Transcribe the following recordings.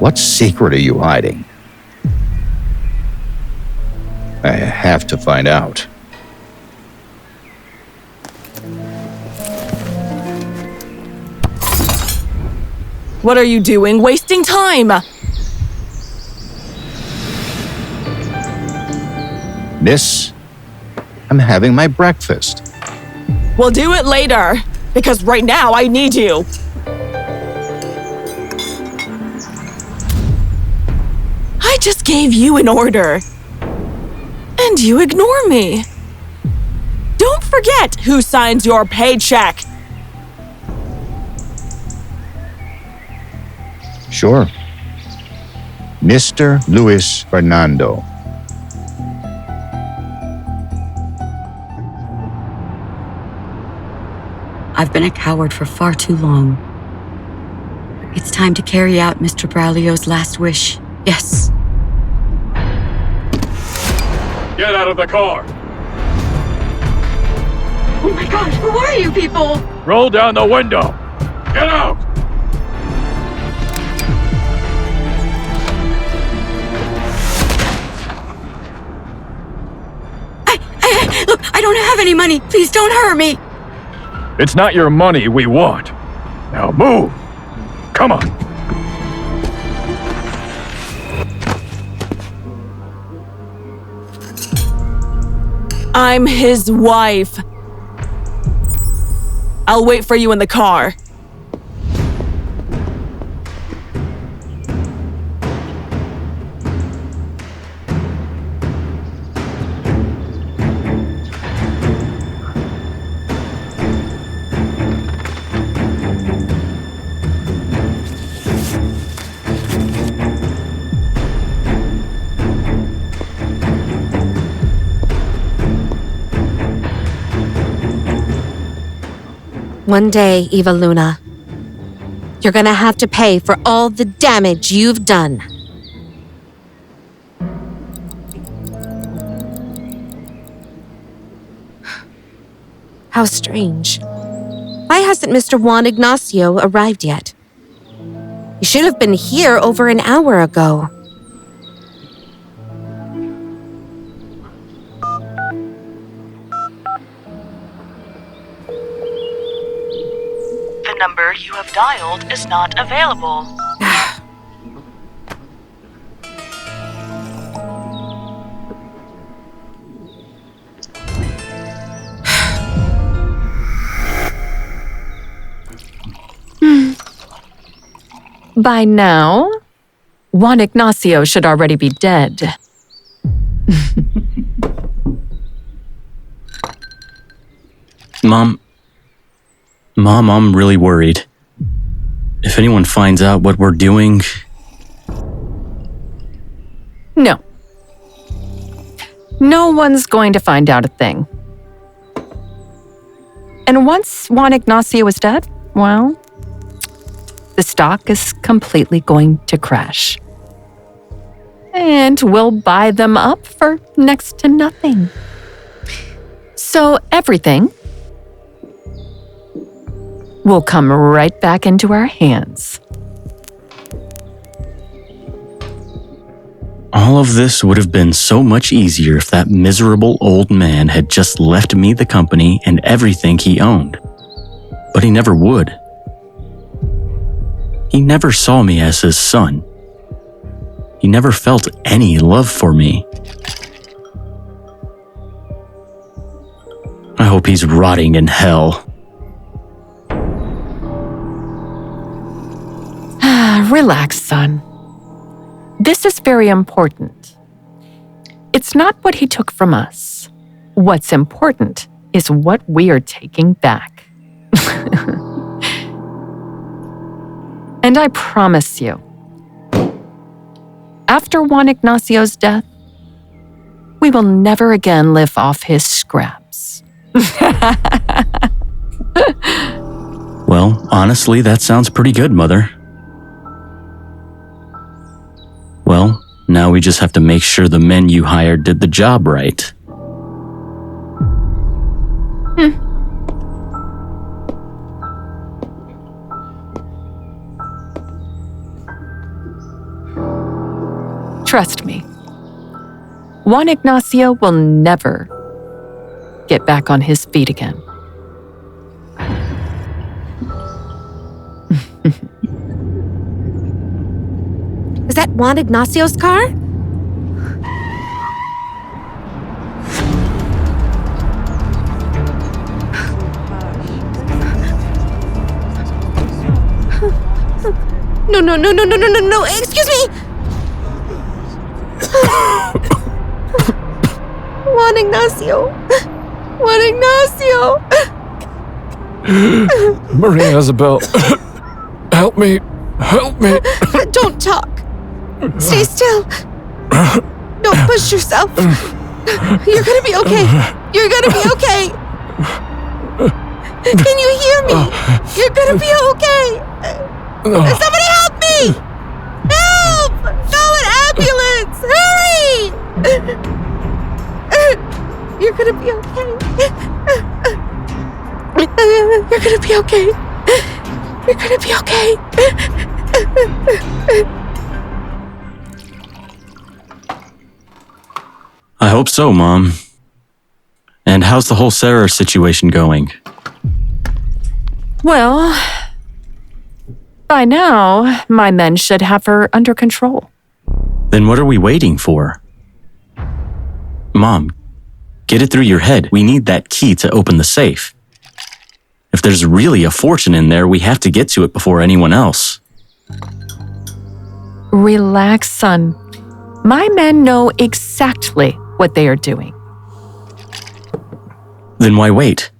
What secret are you hiding? I have to find out. What are you doing? Wasting time! Miss, I'm having my breakfast. We'll do it later, because right now I need you. I just gave you an order. And you ignore me. Don't forget who signs your paycheck. Sure. Mr. Luis Fernando. I've been a coward for far too long. It's time to carry out Mr. Braulio's last wish. Yes. Get out of the car! Oh my God, who are you people? Roll down the window! Get out! Look, I don't have any money. Please don't hurt me. It's not your money we want. Now move! Come on! I'm his wife. I'll wait for you in the car. One day, Eva Luna, you're gonna have to pay for all the damage you've done. How strange. Why hasn't Mr. Juan Ignacio arrived yet? He should have been here over an hour ago. The number you have dialed is not available. By now, Juan Ignacio should already be dead. Mom, I'm really worried. If anyone finds out what we're doing... No. No one's going to find out a thing. And once Juan Ignacio is dead, well, the stock is completely going to crash. And we'll buy them up for next to nothing. So everything will come right back into our hands. All of this would have been so much easier if that miserable old man had just left me the company and everything he owned. But he never would. He never saw me as his son. He never felt any love for me. I hope he's rotting in hell. Relax, son. This is very important. It's not what he took from us. What's important is what we are taking back. And I promise you, after Juan Ignacio's death, we will never again live off his scraps. Well, honestly, that sounds pretty good, Mother. Well, now we just have to make sure the men you hired did the job right. Trust me. Juan Ignacio will never get back on his feet again. Is that Juan Ignacio's car? No, excuse me! Juan Ignacio! Maria Isabel, help me. Don't talk. Stay still. Don't push yourself. You're gonna be okay. Can you hear me? You're gonna be okay. Somebody help me! Help! Call an ambulance! Hurry! You're gonna be okay. You're gonna be okay. You're gonna be okay. I hope so, Mom. And how's the whole Sarah situation going? Well, by now, my men should have her under control. Then what are we waiting for? Mom, get it through your head. We need that key to open the safe. If there's really a fortune in there, we have to get to it before anyone else. Relax, son. My men know exactly what they are doing. Then why wait?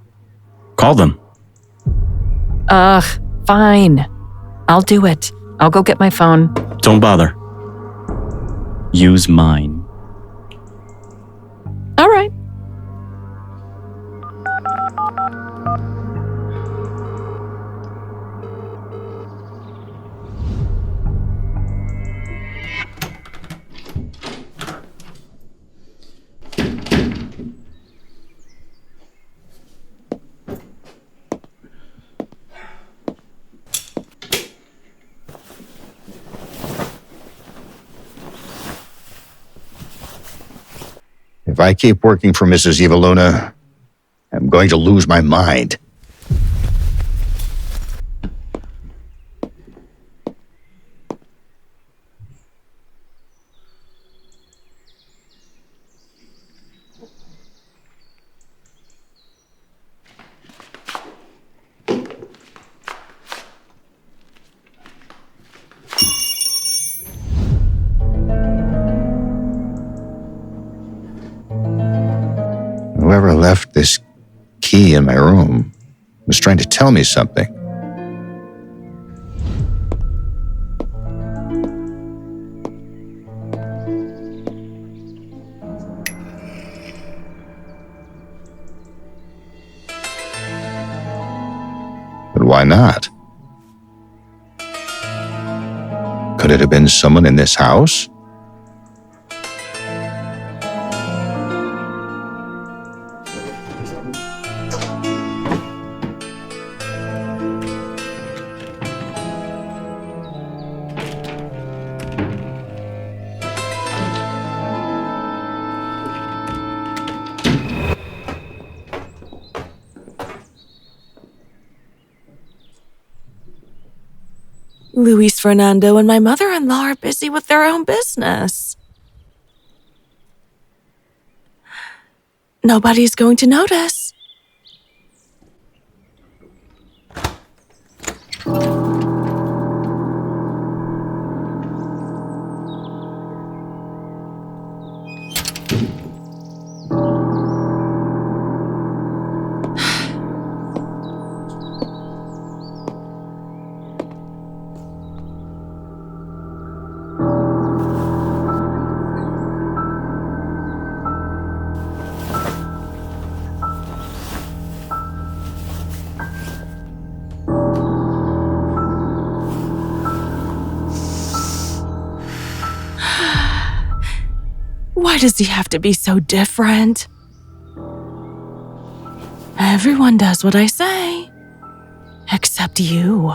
Call them. Fine. I'll do it. I'll go get my phone. Don't bother. Use mine. All right. If I keep working for Mrs. Evaluna, I'm going to lose my mind. Whoever left this key in my room was trying to tell me something. But why not? Could it have been someone in this house? Luis Fernando and my mother-in-law are busy with their own business. Nobody's going to notice. Why does he have to be so different? Everyone does what I say, except you.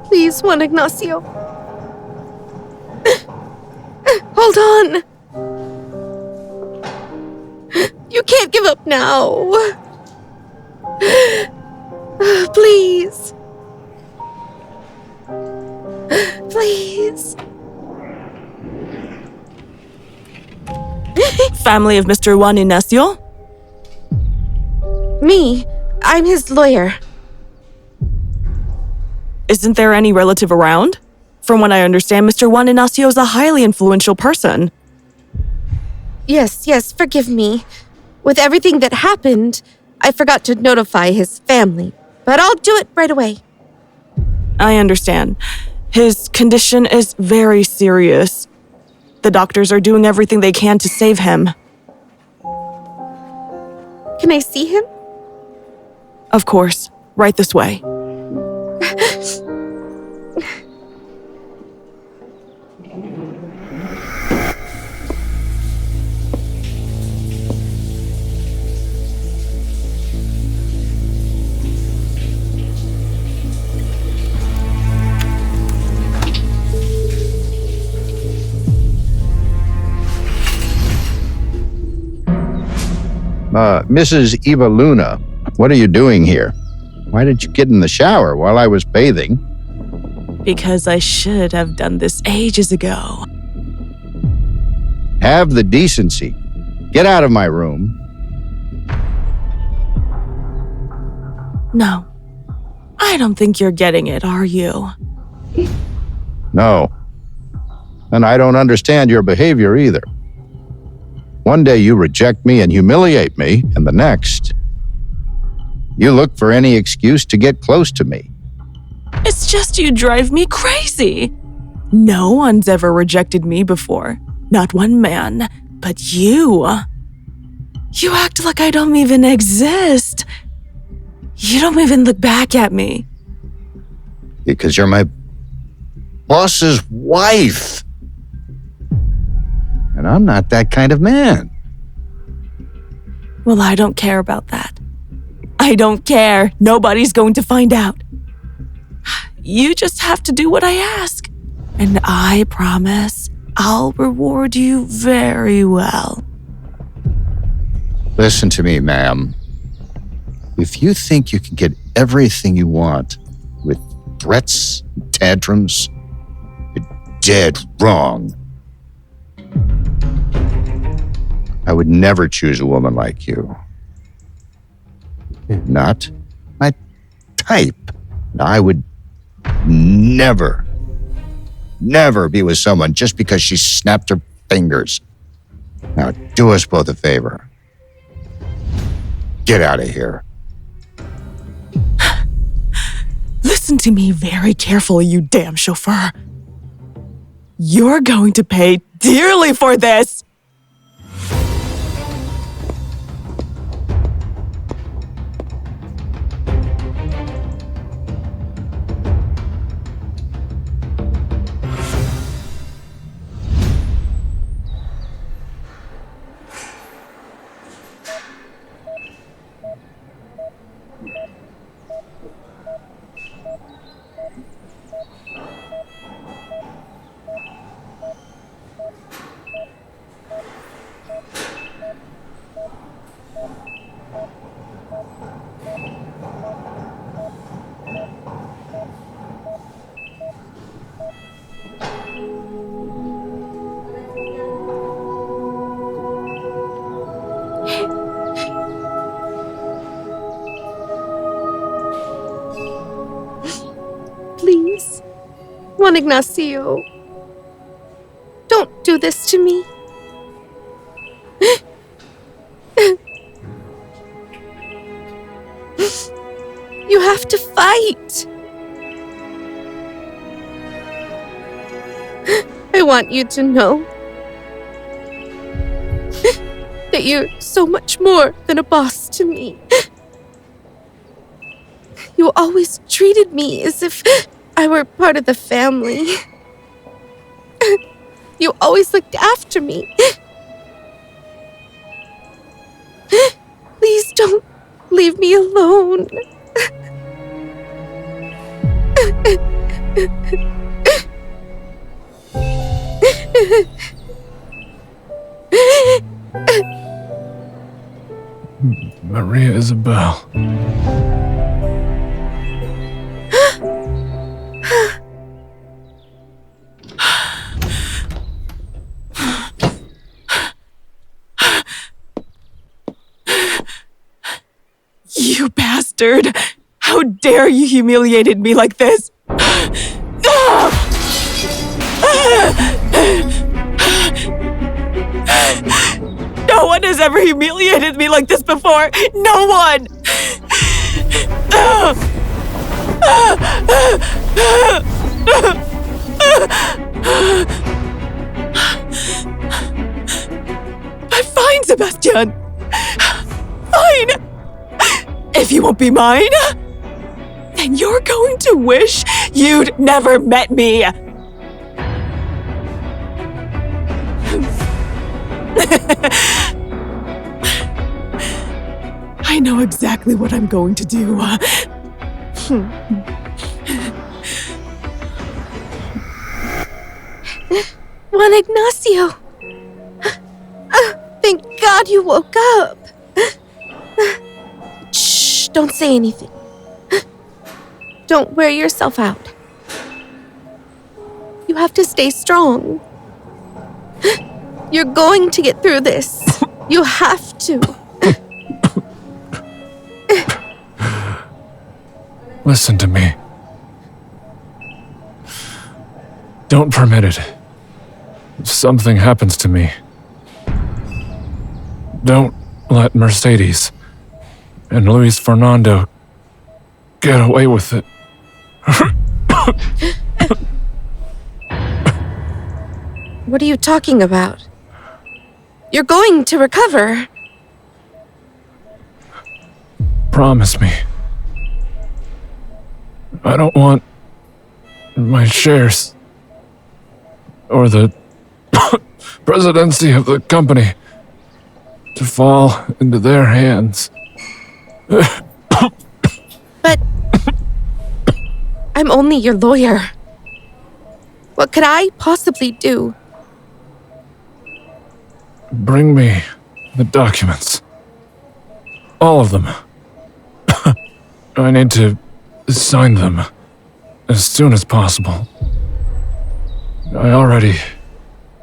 Please, Juan Ignacio. Hold on. You can't give up now. Please. Please. Family of Mr. Juan Ignacio? Me. I'm his lawyer. Isn't there any relative around? From what I understand, Mr. Juan Ignacio is a highly influential person. Yes, forgive me. With everything that happened, I forgot to notify his family. But I'll do it right away. I understand. His condition is very serious. The doctors are doing everything they can to save him. Can I see him? Of course. Right this way. Mrs. Eva Luna, what are you doing here? Why did you get in the shower while I was bathing? Because I should have done this ages ago. Have the decency. Get out of my room. No. I don't think you're getting it, are you? No. And I don't understand your behavior either. One day you reject me and humiliate me, and the next, you look for any excuse to get close to me. It's just you drive me crazy. No one's ever rejected me before. Not one man, but you. You act like I don't even exist. You don't even look back at me. Because you're my boss's wife. And I'm not that kind of man. Well, I don't care about that. I don't care. Nobody's going to find out. You just have to do what I ask. And I promise I'll reward you very well. Listen to me, ma'am. If you think you can get everything you want with threats and tantrums, you're dead wrong. I would never choose a woman like you. Not my type. I would never be with someone just because she snapped her fingers. Now, do us both a favor. Get out of here. Listen to me very carefully, you damn chauffeur. You're going to pay dearly for this. Please, Juan Ignacio, don't do this to me. You have to fight. I want you to know that you're so much more than a boss to me. You always treated me as if I were part of the family. You always looked after me. Please don't leave me alone. Maria Isabel. You bastard! How dare you humiliated me like this? No one has ever humiliated me like this before! No one! But fine, Sebastian! Fine! If you won't be mine, then you're going to wish you'd never met me. I know exactly what I'm going to do. Juan Ignacio! Thank God you woke up. Shh, don't say anything. Don't wear yourself out. You have to stay strong. You're going to get through this. You have to. Listen to me. Don't permit it. If something happens to me, don't let Mercedes and Luis Fernando get away with it. What are you talking about? You're going to recover. Promise me. I don't want my shares or the presidency of the company to fall into their hands. But I'm only your lawyer. What could I possibly do? Bring me the documents. All of them. I need to sign them as soon as possible. I already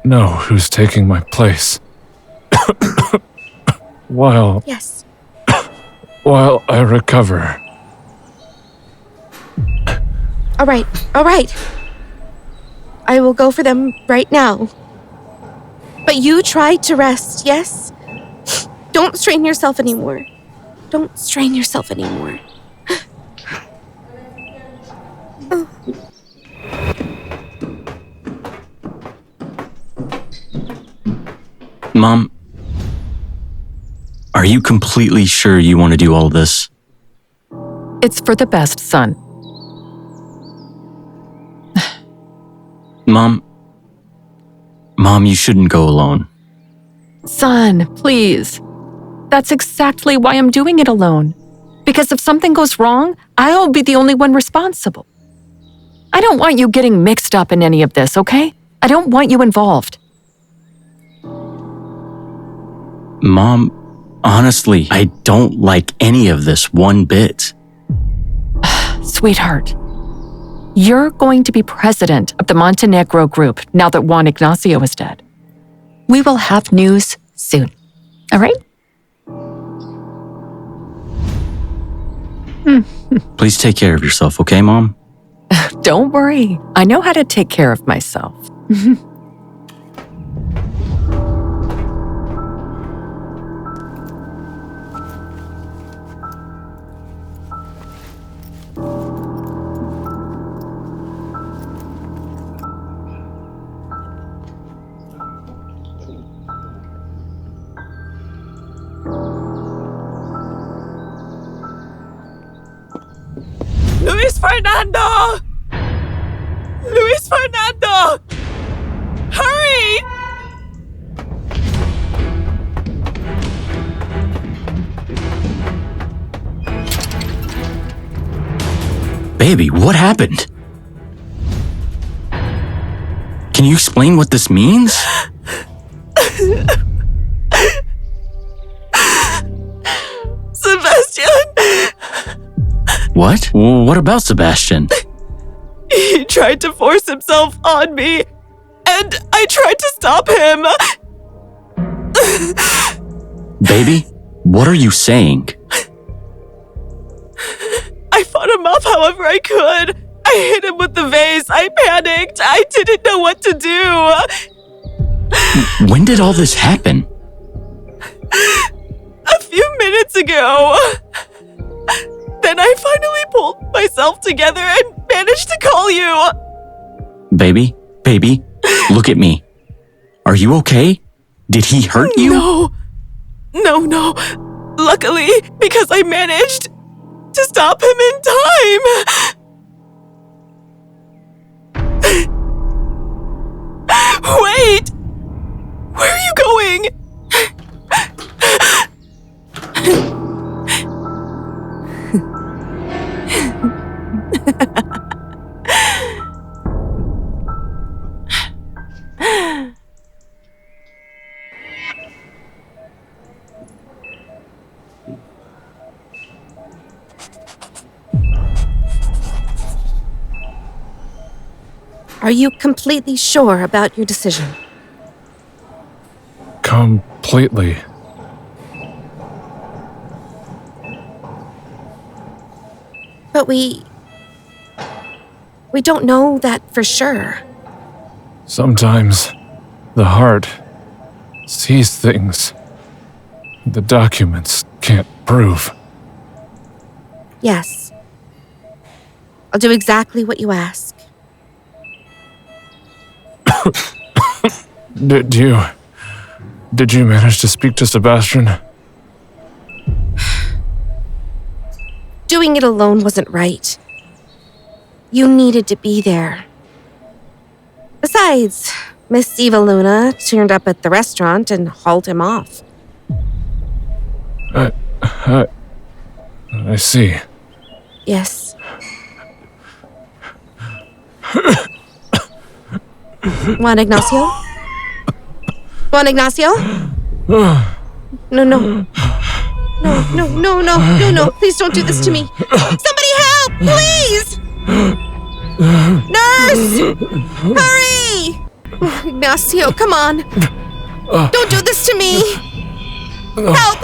know who's taking my place. Yes. While I recover. All right. I will go for them right now. But you try to rest, yes? Don't strain yourself anymore. Don't strain yourself anymore. Mom, are you completely sure you want to do all this? It's for the best, son. Mom, you shouldn't go alone. Son, please. That's exactly why I'm doing it alone. Because if something goes wrong, I'll be the only one responsible. I don't want you getting mixed up in any of this, okay? I don't want you involved. Mom, honestly, I don't like any of this one bit. Sweetheart, you're going to be president of the Montenegro group now that Juan Ignacio is dead. We will have news soon, all right? Please take care of yourself, okay, Mom? Don't worry. I know how to take care of myself. Fernando! Luis Fernando! Hurry! Baby, what happened? Can you explain what this means? Sebastian! What? What about Sebastian? He tried to force himself on me, and I tried to stop him. Baby, what are you saying? I fought him off however I could. I hit him with the vase. I panicked. I didn't know what to do. When did all this happen? A few minutes ago. Then I finally pulled myself together and managed to call you. Baby, look at me. Are you okay? Did he hurt you? No. Luckily, because I managed to stop him in time. Wait! Where are you going? Are you completely sure about your decision? Completely. But we don't know that for sure. Sometimes the heart sees things the documents can't prove. Yes. I'll do exactly what you ask. Did you manage to speak to Sebastian? Doing it alone wasn't right. You needed to be there. Besides, Miss Eva Luna turned up at the restaurant and hauled him off. I see. Yes. Juan Ignacio? Juan Ignacio? No. No. Please don't do this to me. Somebody help! Please! Nurse! Hurry! Ignacio, come on. Don't do this to me. Help!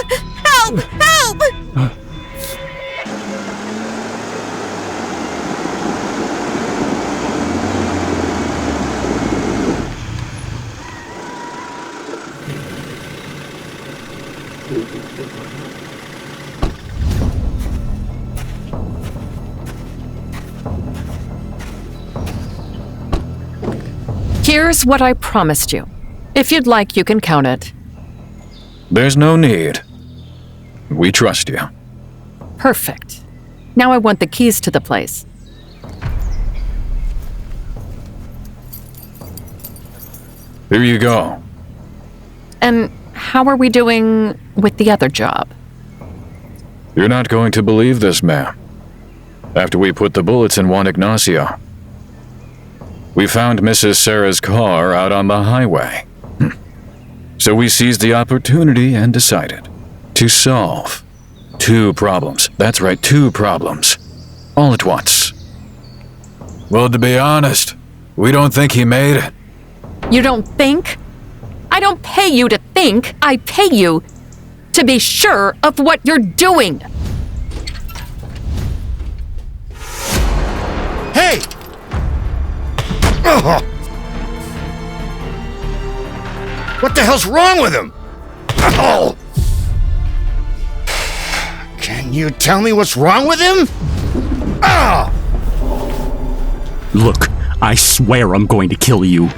Here's what I promised you. If you'd like, you can count it. There's no need. We trust you. Perfect. Now I want the keys to the place. Here you go. And how are we doing with the other job? You're not going to believe this, ma'am. After we put the bullets in Juan Ignacio, we found Mrs. Sarah's car out on the highway. So we seized the opportunity and decided to solve 2 problems. That's right, 2 problems. All at once. Well, to be honest, we don't think he made it. You don't think? I don't pay you to think. I pay you to be sure of what you're doing. Hey! Ugh. What the hell's wrong with him? Oh! Can you tell me what's wrong with him? Ah! Look, I swear I'm going to kill you.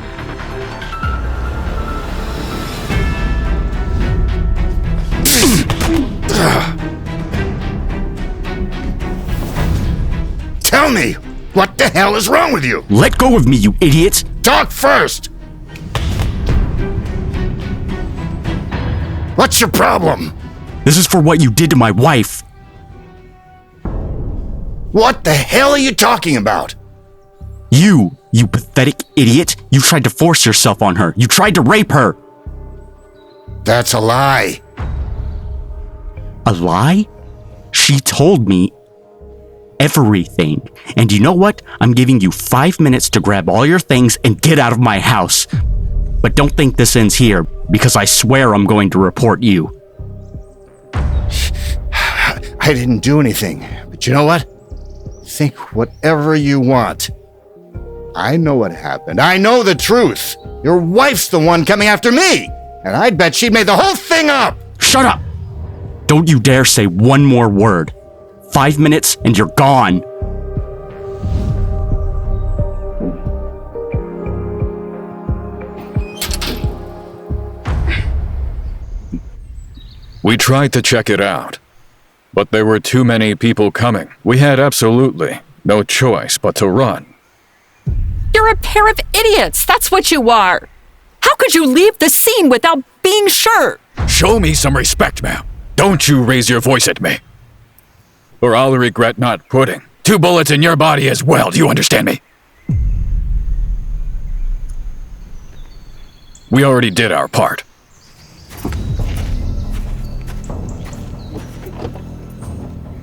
Tell me, the hell is wrong with you? Let go of me, you idiot! Talk first! What's your problem? This is for what you did to my wife. What the hell are you talking about? You pathetic idiot. You tried to force yourself on her. You tried to rape her. That's a lie. A lie? She told me everything. And you know what? I'm giving you 5 minutes to grab all your things and get out of my house. But don't think this ends here, because I swear I'm going to report you. I didn't do anything. But you know what? Think whatever you want. I know what happened. I know the truth. Your wife's the one coming after me. And I'd bet she made the whole thing up. Shut up! Don't you dare say one more word. 5 minutes and you're gone. We tried to check it out, but there were too many people coming. We had absolutely no choice but to run. You're a pair of idiots. That's what you are. How could you leave the scene without being sure? Show me some respect, ma'am. Don't you raise your voice at me, or I'll regret not putting 2 bullets in your body as well. Do you understand me? We already did our part.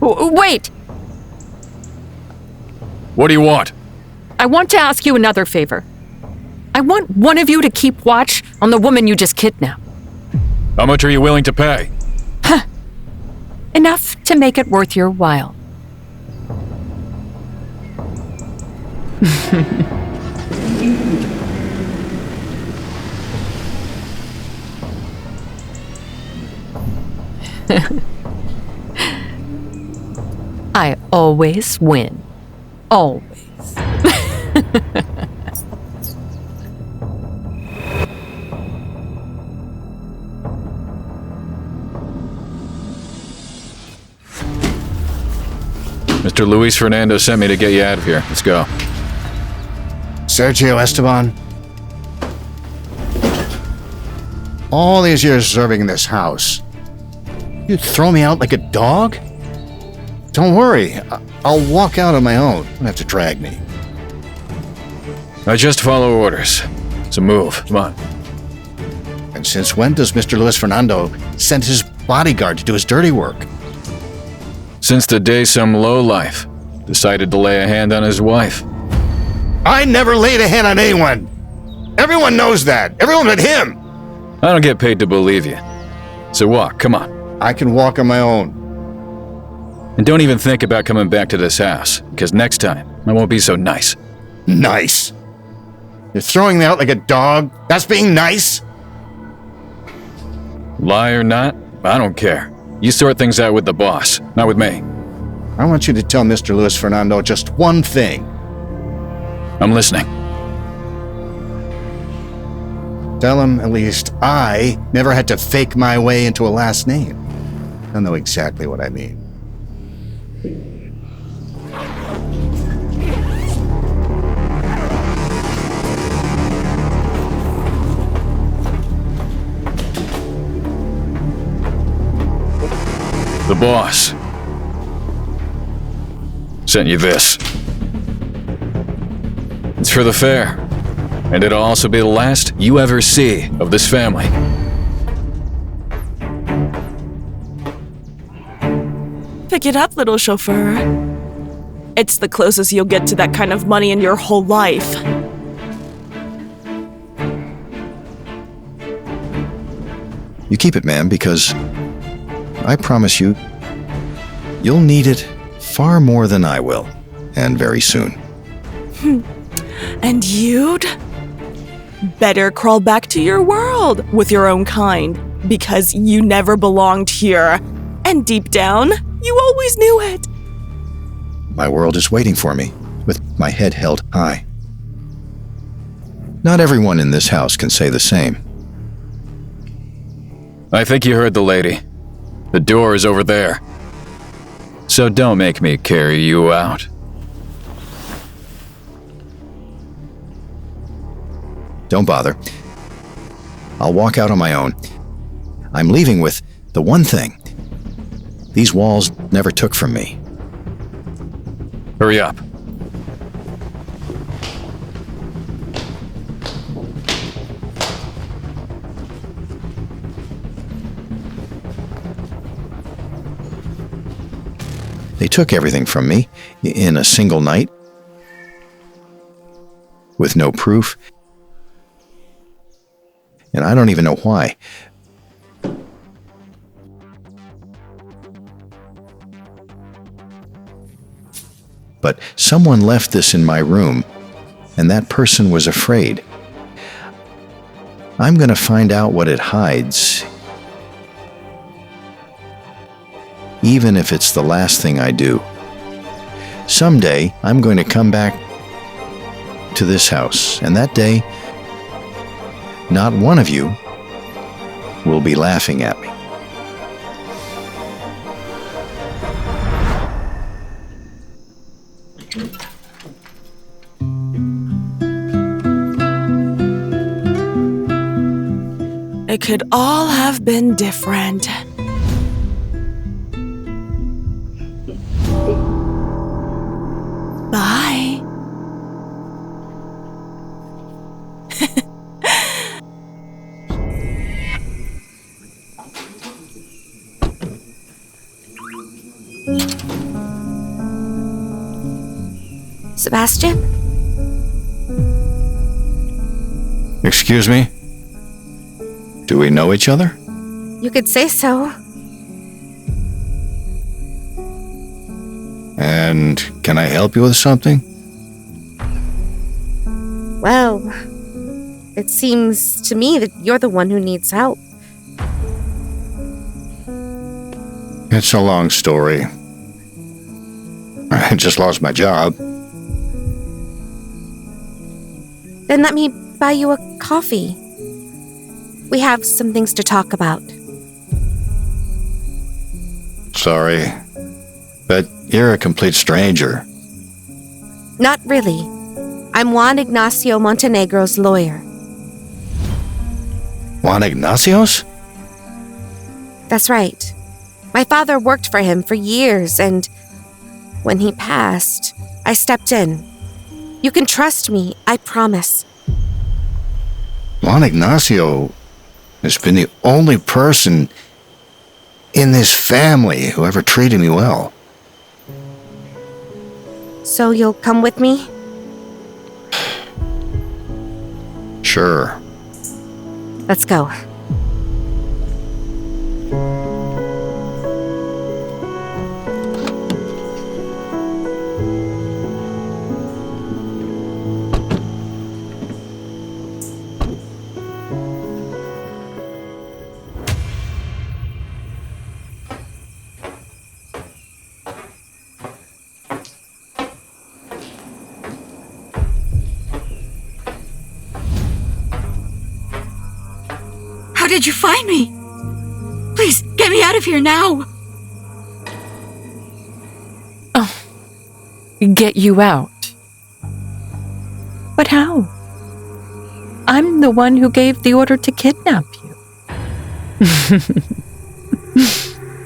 Wait. What do you want? I want to ask you another favor. I want one of you to keep watch on the woman you just kidnapped. How much are you willing to pay? Enough to make it worth your while. I always win. Always. Mr. Luis Fernando sent me to get you out of here. Let's go. Sergio Esteban. All these years serving in this house, you'd throw me out like a dog? Don't worry, I'll walk out on my own. You don't have to drag me. I just follow orders. So move. Come on. And since when does Mr. Luis Fernando send his bodyguard to do his dirty work? Since the day some lowlife decided to lay a hand on his wife. I never laid a hand on anyone. Everyone knows that. Everyone but him. I don't get paid to believe you. So walk. Come on. I can walk on my own. And don't even think about coming back to this house, because next time, I won't be so nice. Nice? You're throwing me out like a dog? That's being nice? Lie or not, I don't care. You sort things out with the boss, not with me. I want you to tell Mr. Luis Fernando just one thing. I'm listening. Tell him at least I never had to fake my way into a last name. He'll know exactly what I mean. The boss sent you this. It's for the fair, and it'll also be the last you ever see of this family. Pick it up, little chauffeur. It's the closest you'll get to that kind of money in your whole life. You keep it, ma'am, because I promise you, you'll need it far more than I will, and very soon. And you'd better crawl back to your world with your own kind, because you never belonged here. And deep down, you always knew it. My world is waiting for me, with my head held high. Not everyone in this house can say the same. I think you heard the lady. The door is over there. So don't make me carry you out. Don't bother. I'll walk out on my own. I'm leaving with the one thing these walls never took from me. Hurry up. They took everything from me in a single night with no proof. And I don't even know why. But someone left this in my room, and that person was afraid. I'm going to find out what it hides, even if it's the last thing I do. Someday, I'm going to come back to this house, and that day, not one of you will be laughing at me. It could all have been different. Bye. Sebastian? Excuse me? Do we know each other? You could say so. And can I help you with something? Well, it seems to me that you're the one who needs help. It's a long story. I just lost my job. Then let me buy you a coffee. We have some things to talk about. Sorry, but you're a complete stranger. Not really. I'm Juan Ignacio Montenegro's lawyer. Juan Ignacio's? That's right. My father worked for him for years, and when he passed, I stepped in. You can trust me, I promise. Juan Ignacio has been the only person in this family who ever treated me well. So you'll come with me? Sure. Let's go. How did you find me? Please, get me out of here now! Get you out. But how? I'm the one who gave the order to kidnap you.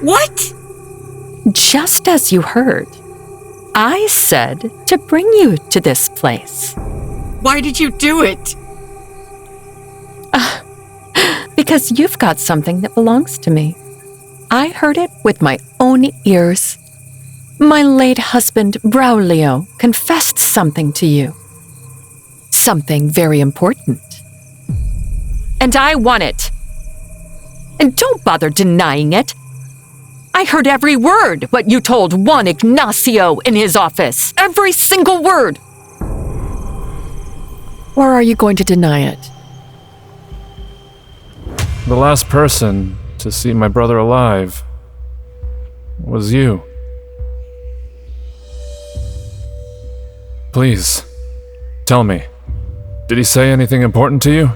What? Just as you heard. I said to bring you to this place. Why did you do it? Because you've got something that belongs to me. I heard it with my own ears. My late husband, Braulio, confessed something to you. Something very important. And I want it. And don't bother denying it. I heard every word what you told Juan Ignacio in his office. Every single word. Or are you going to deny it? The last person to see my brother alive was you. Please, tell me, did he say anything important to you?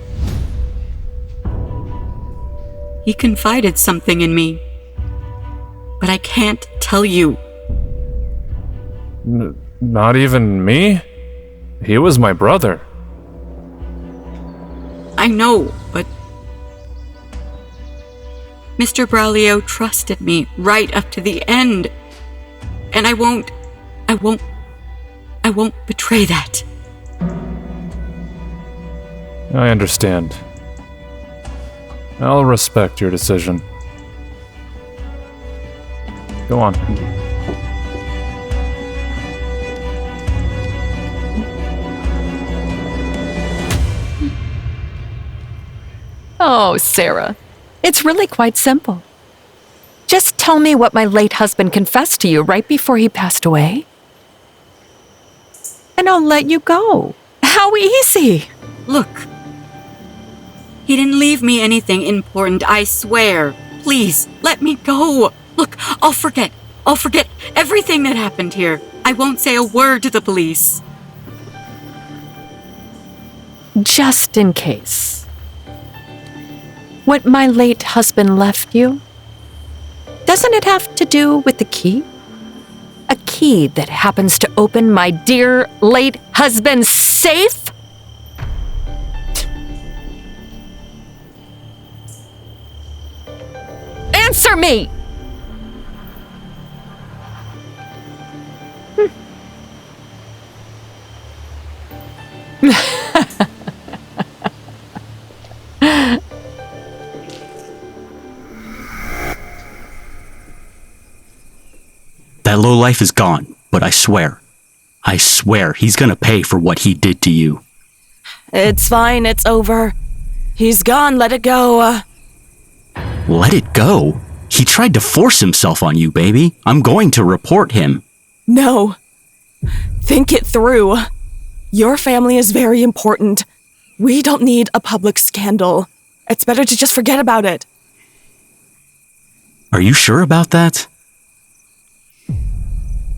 He confided something in me, but I can't tell you. Not even me? He was my brother. I know, but Mr. Braulio trusted me right up to the end. And I won't betray that. I understand. I'll respect your decision. Go on. Oh, Sarah, it's really quite simple. Just tell me what my late husband confessed to you right before he passed away, and I'll let you go. How easy! Look, he didn't leave me anything important, I swear. Please, let me go. Look, I'll forget everything that happened here. I won't say a word to the police. Just in case. What my late husband left you, doesn't it have to do with the key? A key that happens to open my dear late husband's safe? Answer me! That lowlife is gone, but I swear he's gonna pay for what he did to you. It's fine, it's over. He's gone, let it go. Let it go? He tried to force himself on you, baby. I'm going to report him. No. Think it through. Your family is very important. We don't need a public scandal. It's better to just forget about it. Are you sure about that?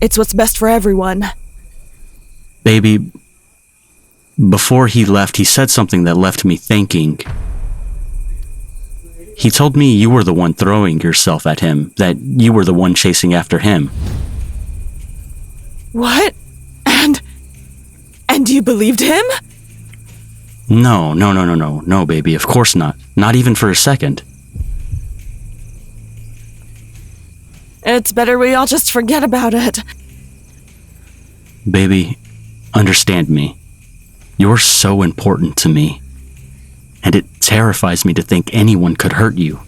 It's what's best for everyone. Baby, before he left, he said something that left me thinking. He told me you were the one throwing yourself at him, that you were the one chasing after him. What? And you believed him? No, baby, of course not. Not even for a second. It's better we all just forget about it. Baby, understand me. You're so important to me. And it terrifies me to think anyone could hurt you.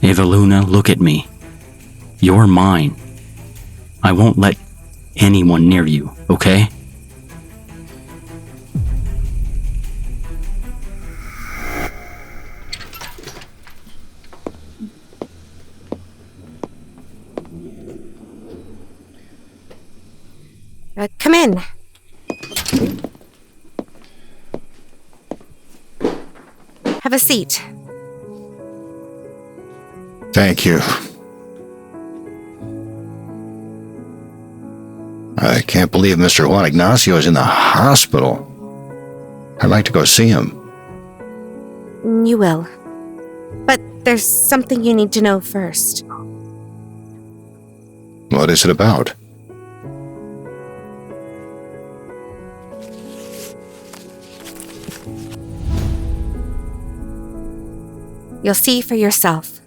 Eva Luna, look at me. You're mine. I won't let anyone near you, okay? Come in. Have a seat. Thank you. I can't believe Mr. Juan Ignacio is in the hospital. I'd like to go see him. You will. But there's something you need to know first. What is it about? You'll see for yourself.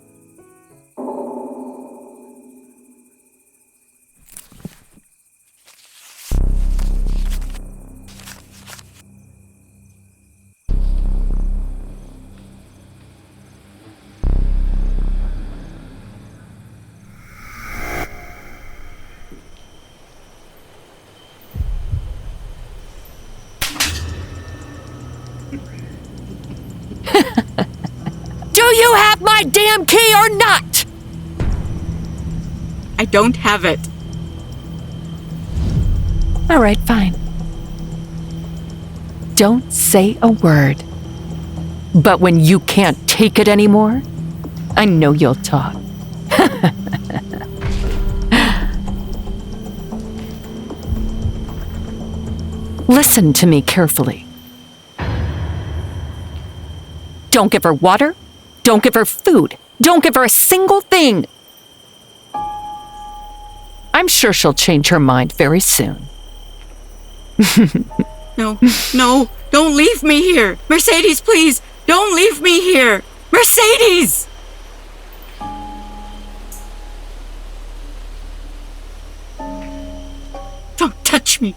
Do you have my damn key or not? I don't have it. All right, fine. Don't say a word. But when you can't take it anymore, I know you'll talk. Listen to me carefully. Don't give her water. Don't give her food. Don't give her a single thing. I'm sure she'll change her mind very soon. No, Don't leave me here. Mercedes, please. Don't leave me here. Mercedes! Don't touch me.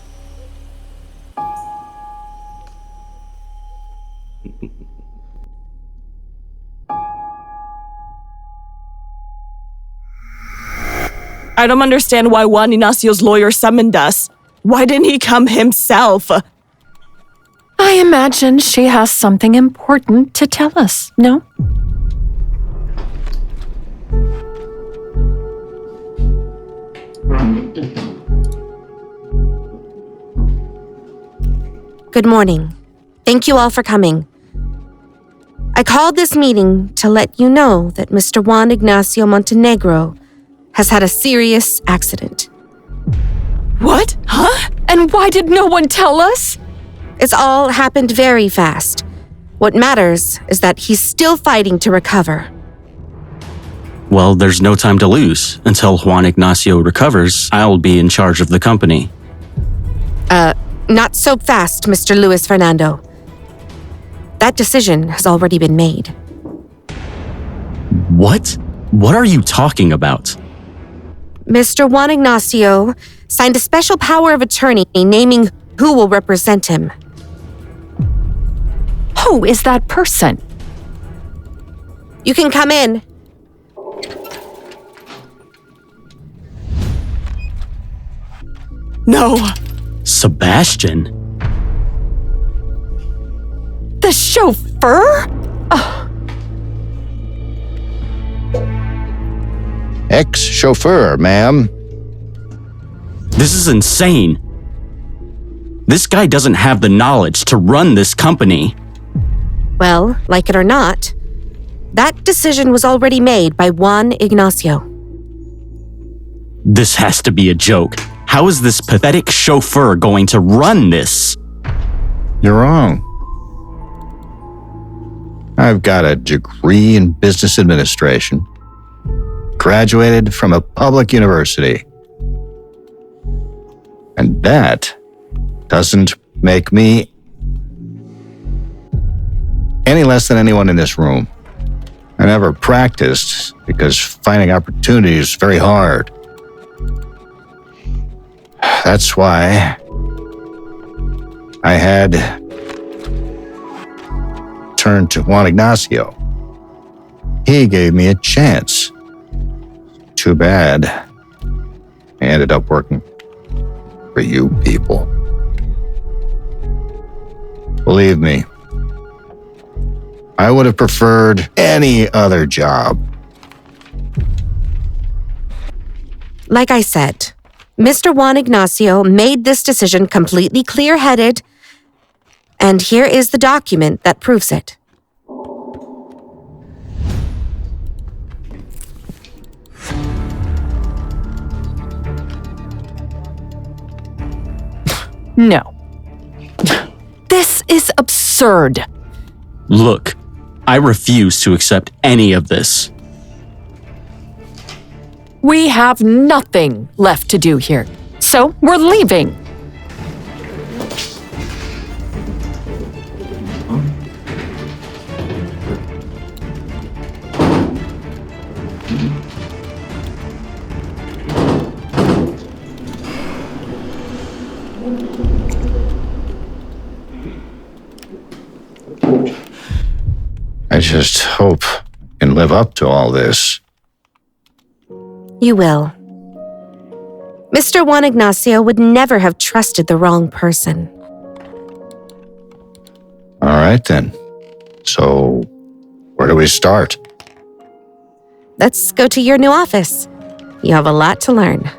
I don't understand why Juan Ignacio's lawyer summoned us. Why didn't he come himself? I imagine she has something important to tell us, no? Good morning. Thank you all for coming. I called this meeting to let you know that Mr. Juan Ignacio Montenegro has had a serious accident. What? Huh? And why did no one tell us? It's all happened very fast. What matters is that he's still fighting to recover. Well, there's no time to lose. Until Juan Ignacio recovers, I'll be in charge of the company. Not so fast, Mr. Luis Fernando. That decision has already been made. What? What are you talking about? Mr. Juan Ignacio signed a special power of attorney naming who will represent him. Who is that person? You can come in. No. Sebastian? The chauffeur? Ex-chauffeur, ma'am. This is insane. This guy doesn't have the knowledge to run this company. Well, like it or not, that decision was already made by Juan Ignacio. This has to be a joke. How is this pathetic chauffeur going to run this? You're wrong. I've got a degree in business administration. Graduated from a public university. And that doesn't make me any less than anyone in this room. I never practiced because finding opportunity is very hard. That's why I had turned to Juan Ignacio. He gave me a chance. Too bad I ended up working for you people. Believe me, I would have preferred any other job. Like I said, Mr. Juan Ignacio made this decision completely clear-headed, and here is the document that proves it. No. This is absurd. Look, I refuse to accept any of this. We have nothing left to do here, so we're leaving. I just hope I can live up to all this. You will. Mr. Juan Ignacio would never have trusted the wrong person. All right, then. So, where do we start? Let's go to your new office. You have a lot to learn.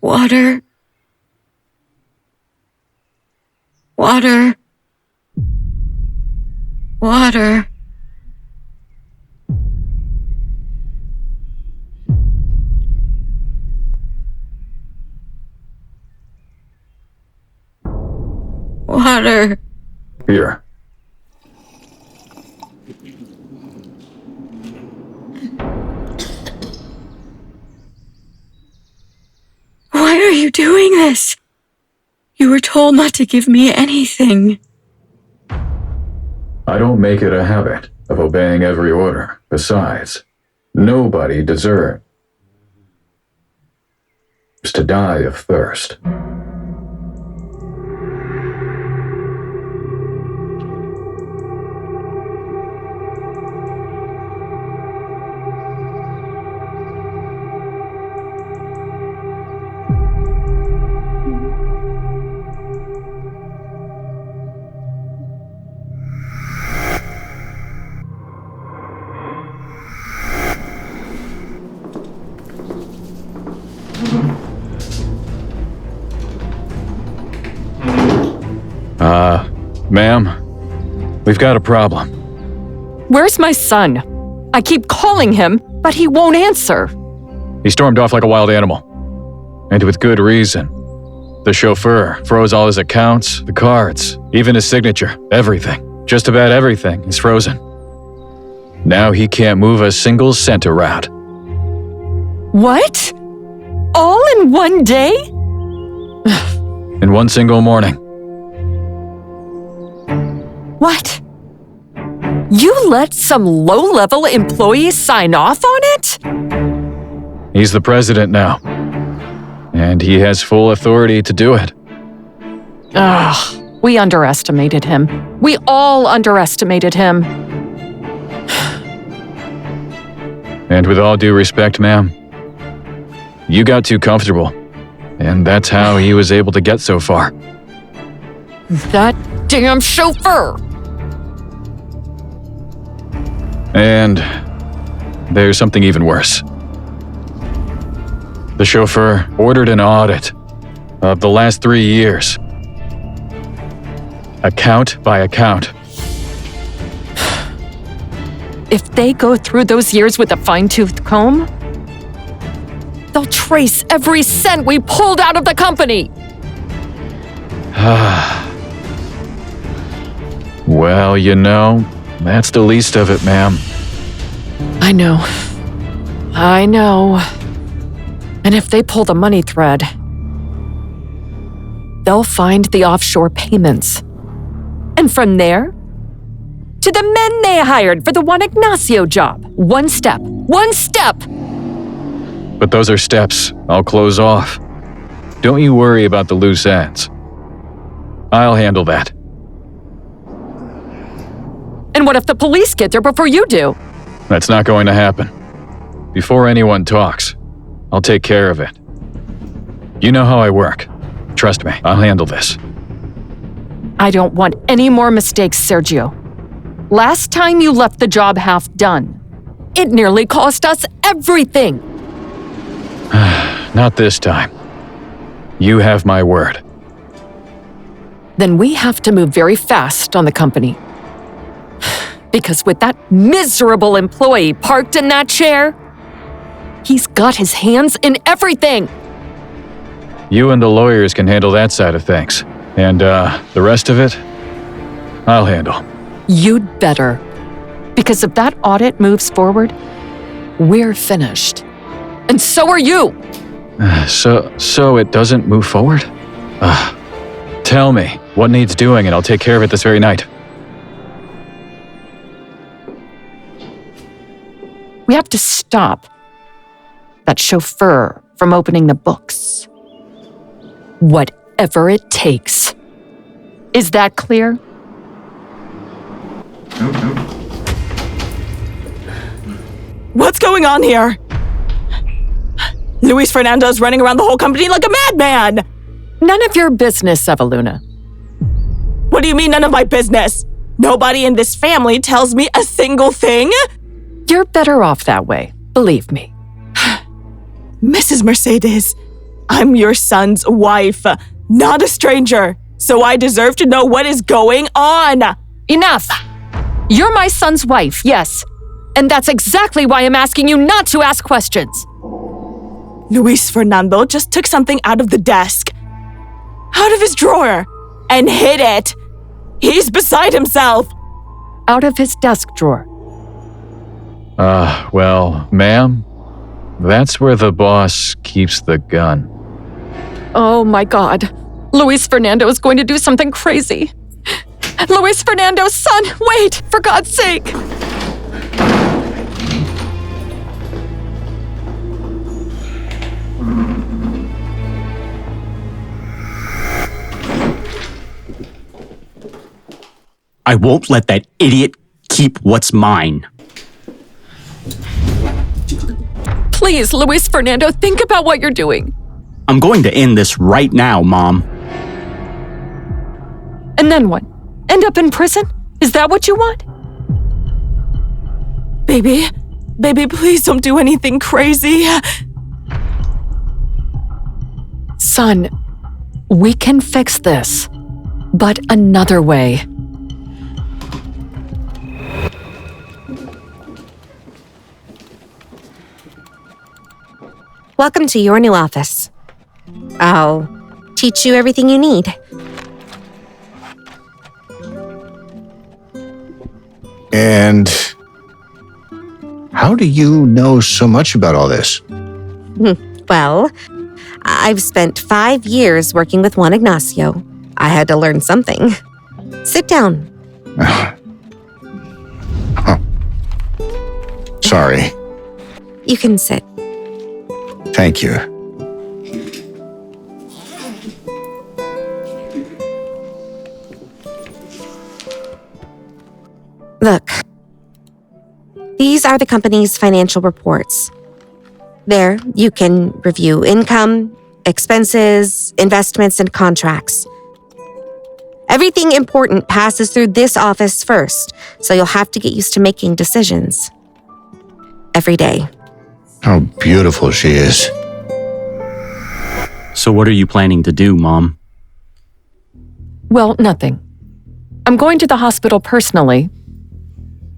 Water. Water. Water. Water. Here. you doing this? You were told not to give me anything. I don't make it a habit of obeying every order. Besides, nobody deserves to die of thirst. Ma'am, we've got a problem. Where's my son? I keep calling him, but he won't answer. He stormed off like a wild animal. And with good reason. The chauffeur froze all his accounts, the cards, even his signature, everything. Just about everything is frozen. Now he can't move a single cent around. What? All in one day? In one single morning. What? You let some low-level employee sign off on it? He's the president now. And he has full authority to do it. We underestimated him. We all underestimated him. And with all due respect, ma'am, you got too comfortable. And that's how he was able to get so far. That damn chauffeur! And there's something even worse. The chauffeur ordered an audit of the last 3 years. Account by account. If they go through those years with a fine-toothed comb, they'll trace every cent we pulled out of the company. Well, you know, that's the least of it, ma'am. I know. And if they pull the money thread, they'll find the offshore payments. And from there, to the men they hired for the Juan Ignacio job. One step. But those are steps I'll close off. Don't you worry about the loose ends. I'll handle that. And what if the police get there before you do? That's not going to happen. Before anyone talks, I'll take care of it. You know how I work. Trust me, I'll handle this. I don't want any more mistakes, Sergio. Last time you left the job half done, it nearly cost us everything. Not this time. You have my word. Then we have to move very fast on the company. Because with that miserable employee parked in that chair, he's got his hands in everything. You and the lawyers can handle that side of things. And the rest of it, I'll handle. You'd better. Because if that audit moves forward, we're finished. And so are you. So it doesn't move forward? Tell me what needs doing and I'll take care of it this very night. We have to stop that chauffeur from opening the books. Whatever it takes. Is that clear? What's going on here? Luis Fernando's running around the whole company like a madman! None of your business, Eveluna. What do you mean none of my business? Nobody in this family tells me a single thing? You're better off that way, believe me. Mrs. Mercedes, I'm your son's wife, not a stranger, so I deserve to know what is going on. Enough! You're my son's wife, yes. And that's exactly why I'm asking you not to ask questions. Luis Fernando just took something out of the desk, out of his drawer, and hid it. He's beside himself. Out of his desk drawer. Well, ma'am, that's where the boss keeps the gun. Oh my God. Luis Fernando is going to do something crazy. Luis Fernando's son! Wait, for God's sake! I won't let that idiot keep what's mine. Please, Luis Fernando, think about what you're doing. I'm going to end this right now, Mom. And then what? End up in prison? Is that what you want? Baby, please don't do anything crazy. Son, we can fix this, but another way. Welcome to your new office. I'll teach you everything you need. And how do you know so much about all this? Well, I've spent 5 years working with Juan Ignacio. I had to learn something. Sit down. Sorry. You can sit. Thank you. Look, these are the company's financial reports. There, you can review income, expenses, investments, and contracts. Everything important passes through this office first, so you'll have to get used to making decisions. Every day. How beautiful she is. So what are you planning to do, Mom? Well, nothing. I'm going to the hospital personally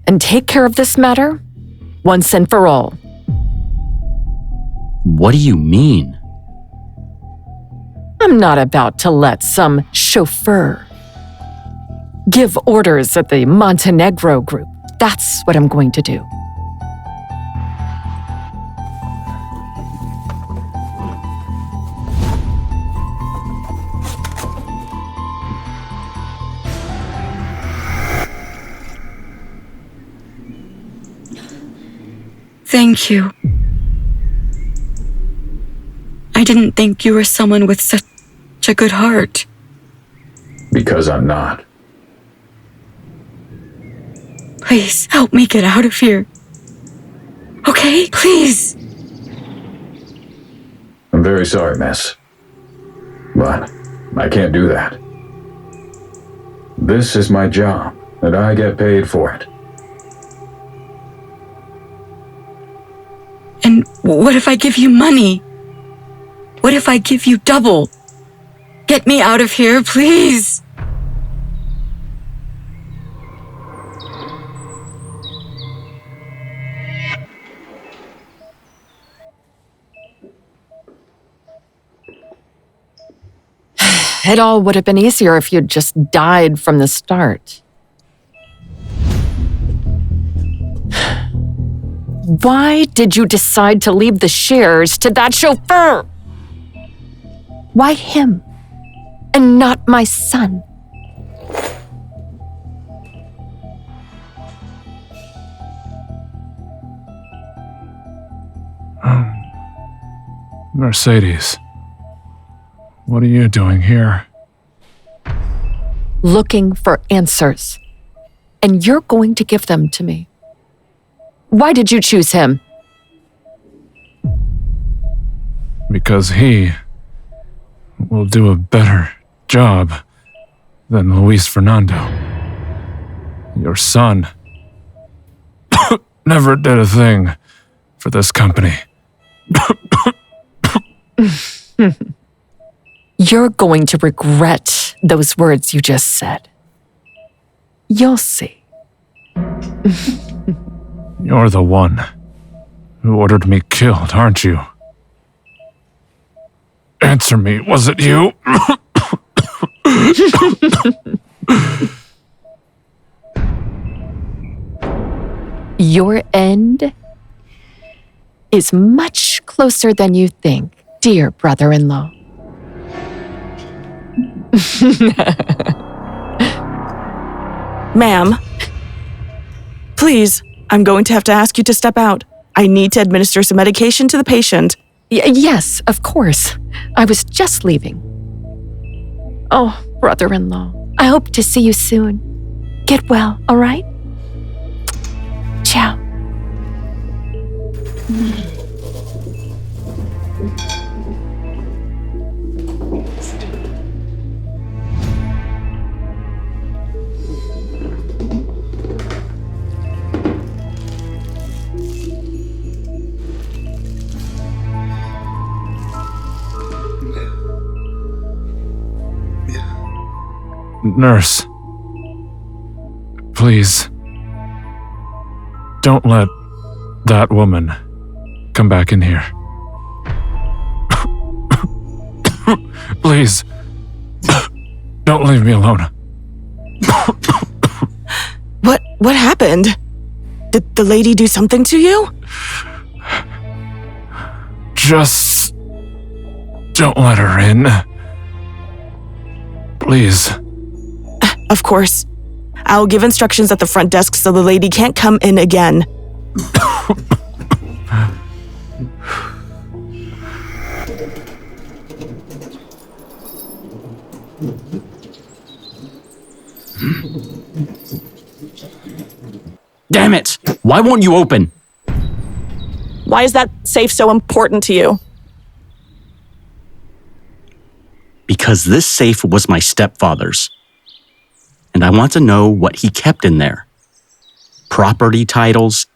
and take care of this matter once and for all. What do you mean? I'm not about to let some chauffeur give orders at the Montenegro group. That's what I'm going to do. Thank you. I didn't think you were someone with such a good heart. Because I'm not. Please, help me get out of here. Okay? Please. I'm very sorry, miss. But I can't do that. This is my job, and I get paid for it. And what if I give you money? What if I give you double? Get me out of here, please. It all would have been easier if you'd just died from the start. Why did you decide to leave the shares to that chauffeur? Why him and not my son? Mercedes, what are you doing here? Looking for answers. And you're going to give them to me. Why did you choose him? Because he will do a better job than Luis Fernando. Your son never did a thing for this company. You're going to regret those words you just said. You'll see. You're the one who ordered me killed, aren't you? Answer me, was it you? Your end is much closer than you think, dear brother-in-law. Ma'am, please, I'm going to have to ask you to step out. I need to administer some medication to the patient. Yes, of course. I was just leaving. Oh, brother-in-law, I hope to see you soon. Get well, all right? Ciao. Nurse, please, don't let that woman come back in here. Please, don't leave me alone. What happened? Did the lady do something to you? Just don't let her in. Please. Of course. I'll give instructions at the front desk so the lady can't come in again. Damn it! Why won't you open? Why is that safe so important to you? Because this safe was my stepfather's. And I want to know what he kept in there. Property titles,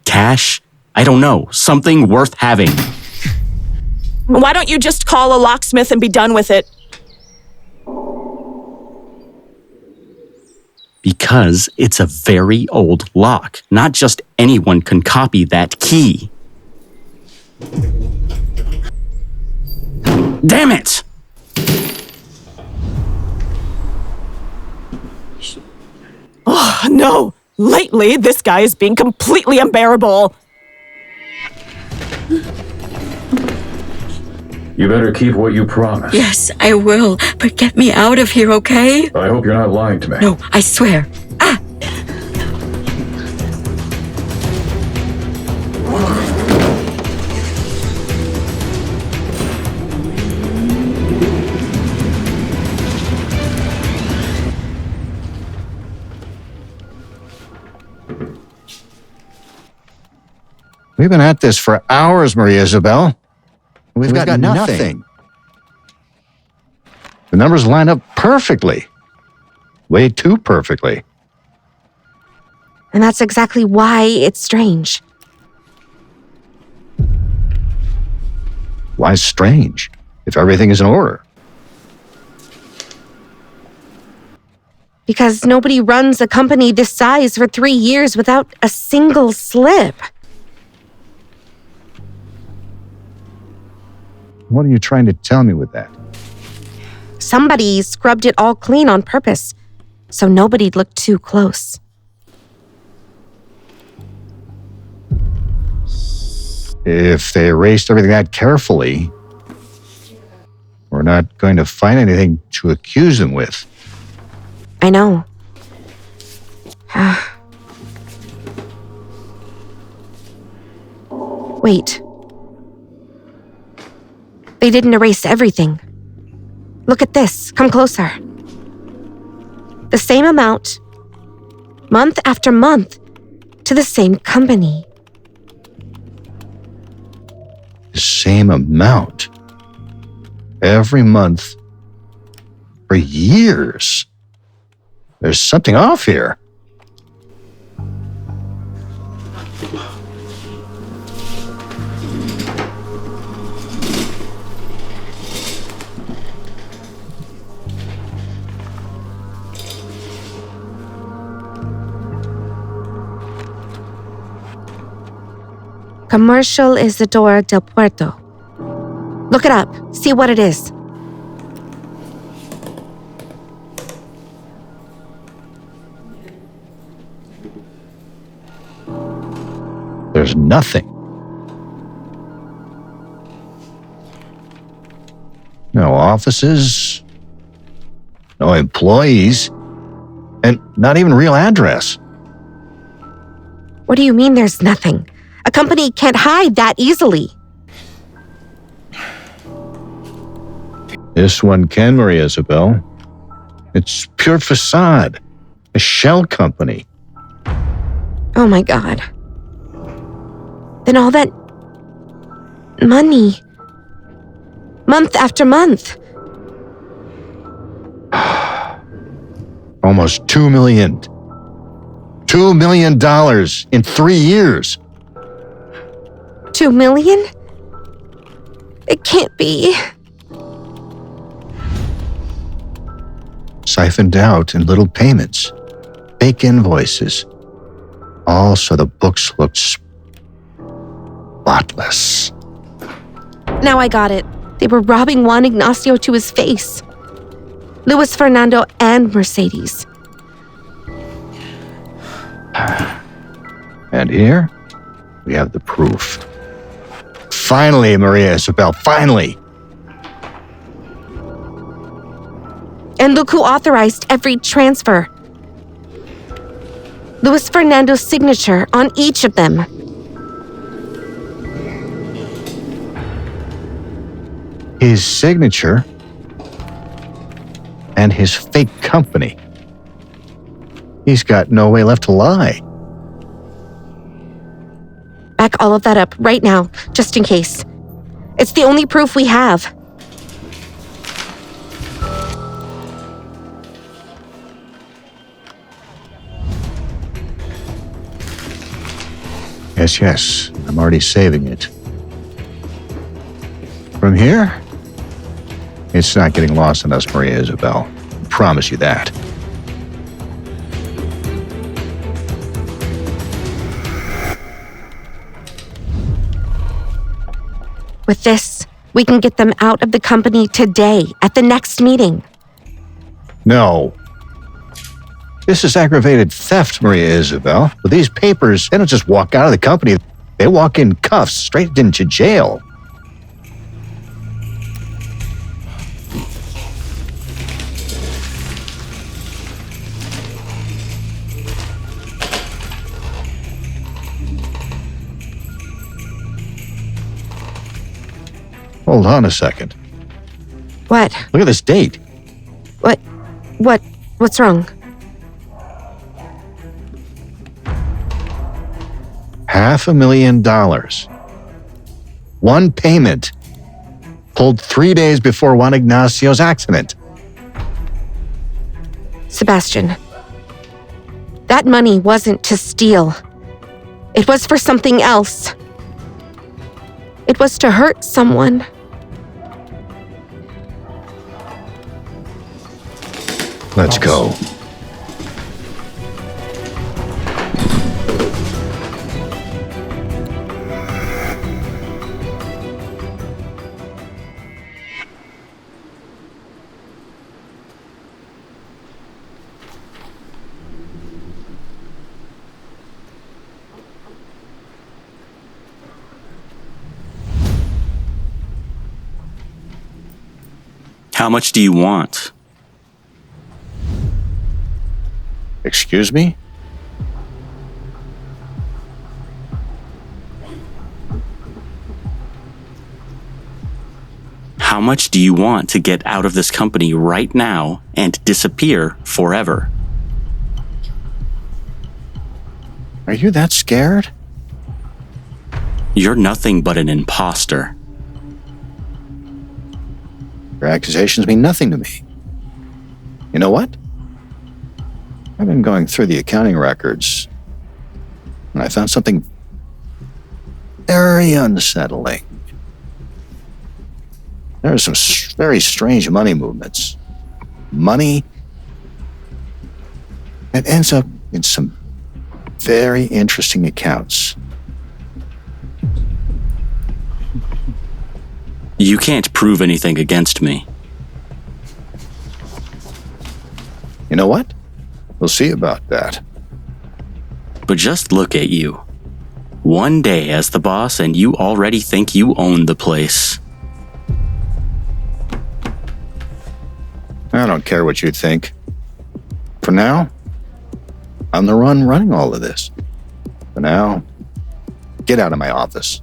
cash, I don't know, something worth having. Why don't you just call a locksmith and be done with it? Because it's a very old lock. Not just anyone can copy that key. Damn it! Oh, no. Lately, this guy is being completely unbearable. You better keep what you promised. Yes, I will. But get me out of here, okay? I hope you're not lying to me. No, I swear. Ah! We've been at this for hours, Maria Isabel. We've got nothing. The numbers line up perfectly. Way too perfectly. And that's exactly why it's strange. Why strange, if everything is in order? Because nobody runs a company this size for 3 years without a single slip. What are you trying to tell me with that? Somebody scrubbed it all clean on purpose, so nobody'd look too close. If they erased everything that carefully, we're not going to find anything to accuse them with. I know. Wait. They didn't erase everything. Look at this. Come closer. The same amount, month after month, to the same company. The same amount. Every month. For years. There's something off here. Commercial Isidora del Puerto. Look it up. See what it is. There's nothing. No offices, no employees, and not even real address. What do you mean there's nothing? A company can't hide that easily. This one can, Maria Isabel. It's pure facade. A shell company. Oh my God. Then all that money, month after month. Almost $2 million. $2 million in 3 years. 2 million? It can't be. Siphoned out in little payments. Fake invoices. All so the books looked spotless. Now I got it. They were robbing Juan Ignacio to his face. Luis Fernando and Mercedes. And here, we have the proof. Finally, Maria Isabel, finally! And look who authorized every transfer. Luis Fernando's signature on each of them. His signature and his fake company. He's got no way left to lie. Back all of that up right now, just in case. It's the only proof we have. Yes, I'm already saving it. From here, it's not getting lost on us, Maria Isabel. I promise you that. With this, we can get them out of the company today at the next meeting. No. This is aggravated theft, Maria Isabel. With these papers, they don't just walk out of the company. They walk in cuffs straight into jail. Hold on a second. What? Look at this date. What's wrong? $500,000. One payment. Pulled 3 days before Juan Ignacio's accident. Sebastian, that money wasn't to steal. It was for something else. It was to hurt someone. Let's go. How much do you want? Excuse me? How much do you want to get out of this company right now and disappear forever? Are you that scared? You're nothing but an imposter. Your accusations mean nothing to me. You know what? I've been going through the accounting records, and I found something very unsettling. There are some very strange money movements. Money that ends up in some very interesting accounts. You can't prove anything against me. You know what? We'll see about that. But just look at you. One day as the boss and you already think you own the place. I don't care what you think. For now, I'm the one running all of this. For now, get out of my office.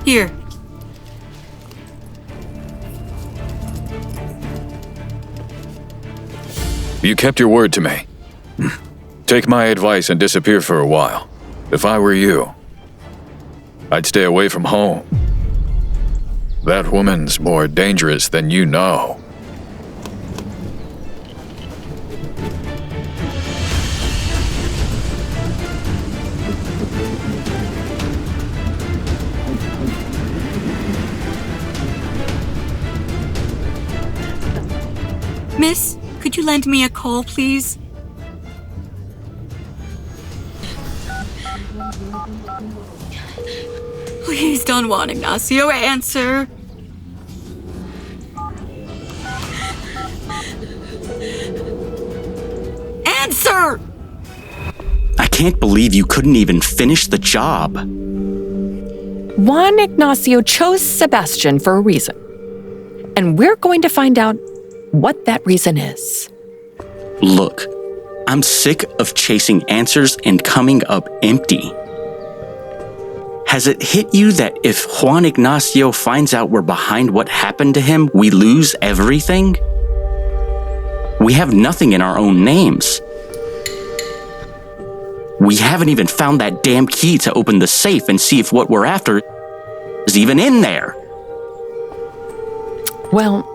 Here. You kept your word to me. Take my advice and disappear for a while. If I were you, I'd stay away from home. That woman's more dangerous than you know. Miss, could you lend me a call, please? Please, Don Juan Ignacio, answer. Answer! I can't believe you couldn't even finish the job. Juan Ignacio chose Sebastian for a reason. And we're going to find out what that reason is. Look, I'm sick of chasing answers and coming up empty. Has it hit you that if Juan Ignacio finds out we're behind what happened to him, we lose everything? We have nothing in our own names. We haven't even found that damn key to open the safe and see if what we're after is even in there. Well,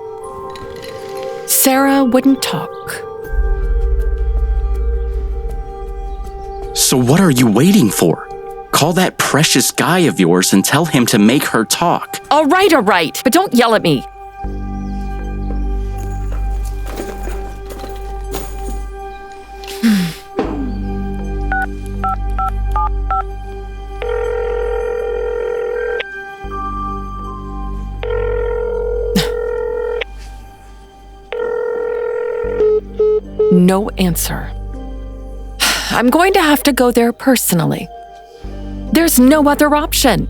Sarah wouldn't talk. So what are you waiting for? Call that precious guy of yours and tell him to make her talk. All right, but don't yell at me. No answer. I'm going to have to go there personally. There's no other option.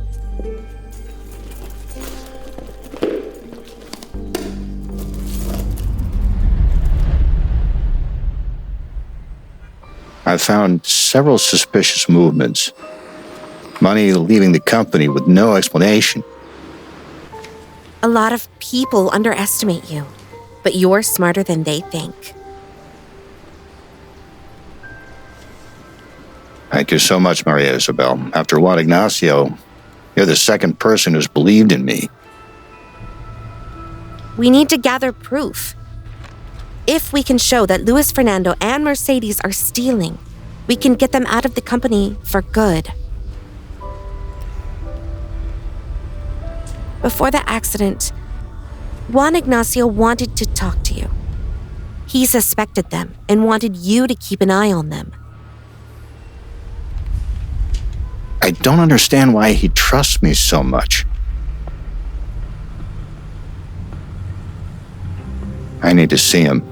I found several suspicious movements. Money leaving the company with no explanation. A lot of people underestimate you, but you're smarter than they think. Thank you so much, Maria Isabel. After Juan Ignacio, you're the second person who's believed in me. We need to gather proof. If we can show that Luis Fernando and Mercedes are stealing, we can get them out of the company for good. Before the accident, Juan Ignacio wanted to talk to you. He suspected them and wanted you to keep an eye on them. I don't understand why he trusts me so much. I need to see him.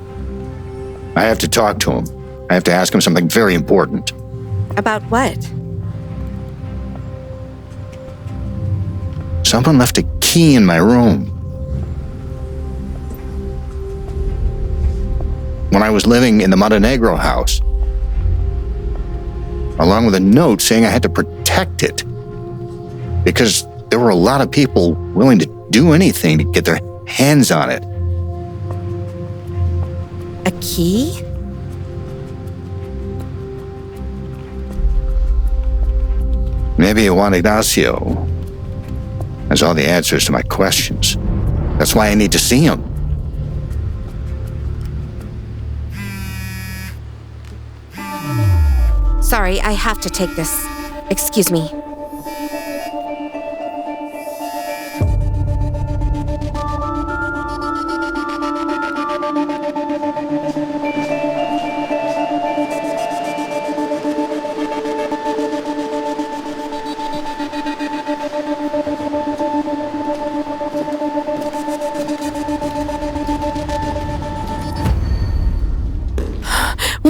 I have to talk to him. I have to ask him something very important. About what? Someone left a key in my room. When I was living in the Montenegro house, along with a note saying I had to protect it because there were a lot of people willing to do anything to get their hands on it. A key? Maybe Juan Ignacio has all the answers to my questions. That's why I need to see him. Sorry, I have to take this. Excuse me.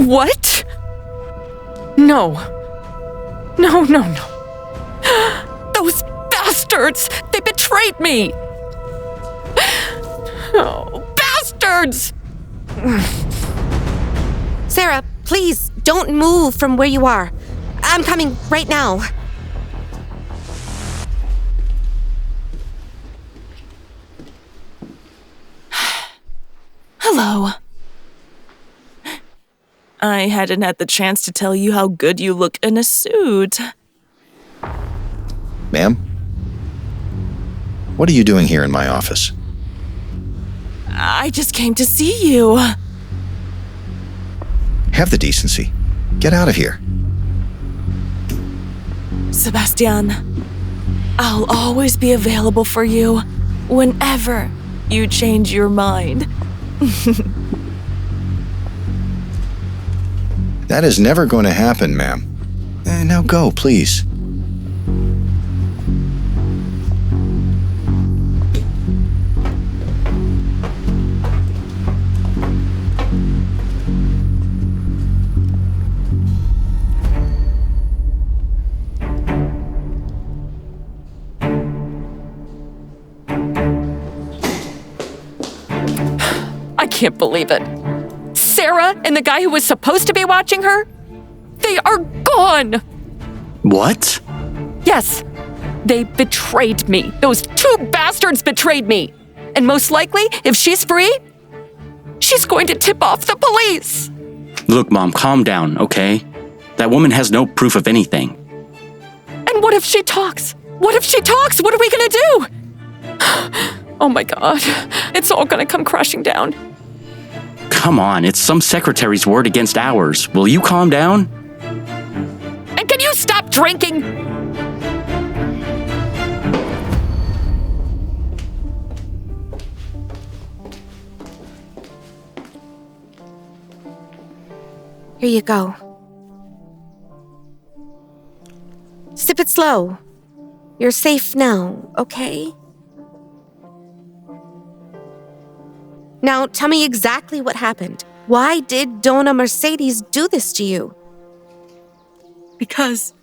What? No. No, no, no. Those bastards! They betrayed me! Oh, bastards! Sarah, please, don't move from where you are. I'm coming right now. Hello. I hadn't had the chance to tell you how good you look in a suit. Ma'am? What are you doing here in my office? I just came to see you. Have the decency. Get out of here. Sebastian, I'll always be available for you whenever you change your mind. That is never going to happen, ma'am. Now go, please. I can't believe it. Sarah and the guy who was supposed to be watching her, they are gone. What? Yes, they betrayed me. Those two bastards betrayed me. And most likely, if she's free, she's going to tip off the police. Look, Mom, calm down, okay? That woman has no proof of anything. And what if she talks? What if she talks? What are we gonna do? Oh my God, it's all gonna come crashing down. Come on, it's some secretary's word against ours. Will you calm down? And can you stop drinking? Here you go. Sip it slow. You're safe now, okay? Now, tell me exactly what happened. Why did Donna Mercedes do this to you? Because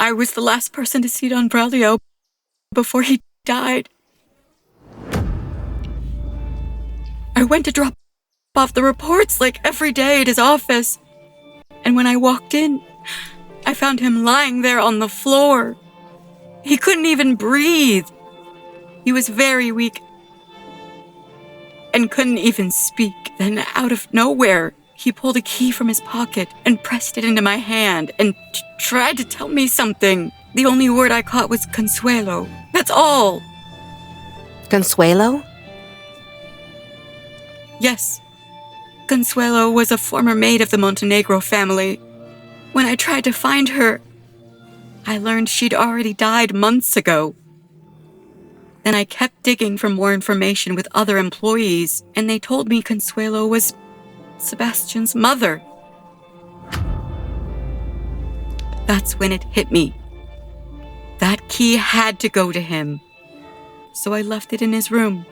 I was the last person to see Don Braulio before he died. I went to drop off the reports like every day at his office. And when I walked in, I found him lying there on the floor. He couldn't even breathe. He was very weak and couldn't even speak. Then out of nowhere, he pulled a key from his pocket and pressed it into my hand and tried to tell me something. The only word I caught was Consuelo. That's all. Consuelo? Yes. Consuelo was a former maid of the Montenegro family. When I tried to find her, I learned she'd already died months ago. Then I kept digging for more information with other employees, and they told me Consuelo was Sebastian's mother. That's when it hit me. That key had to go to him. So I left it in his room.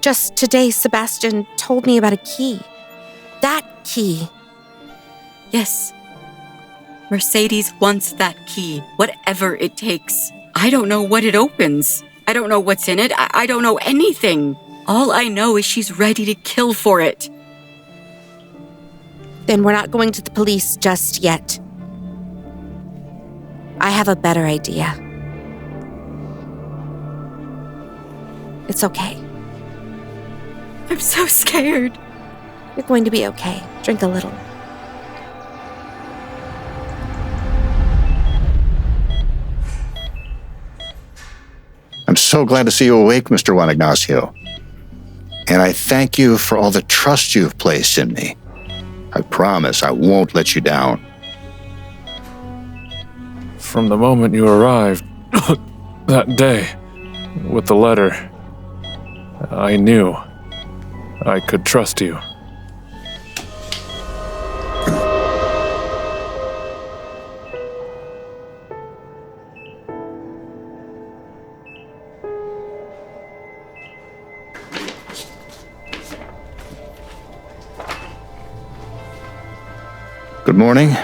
Just today, Sebastian told me about a key. That key. Yes. Mercedes wants that key, whatever it takes. I don't know what it opens. I don't know what's in it. I don't know anything. All I know is she's ready to kill for it. Then we're not going to the police just yet. I have a better idea. It's okay. I'm so scared. You're going to be okay. Drink a little. I'm so glad to see you awake, Mr. Juan Ignacio. And I thank you for all the trust you've placed in me. I promise I won't let you down. From the moment you arrived, that day, with the letter, I knew I could trust you. Good morning.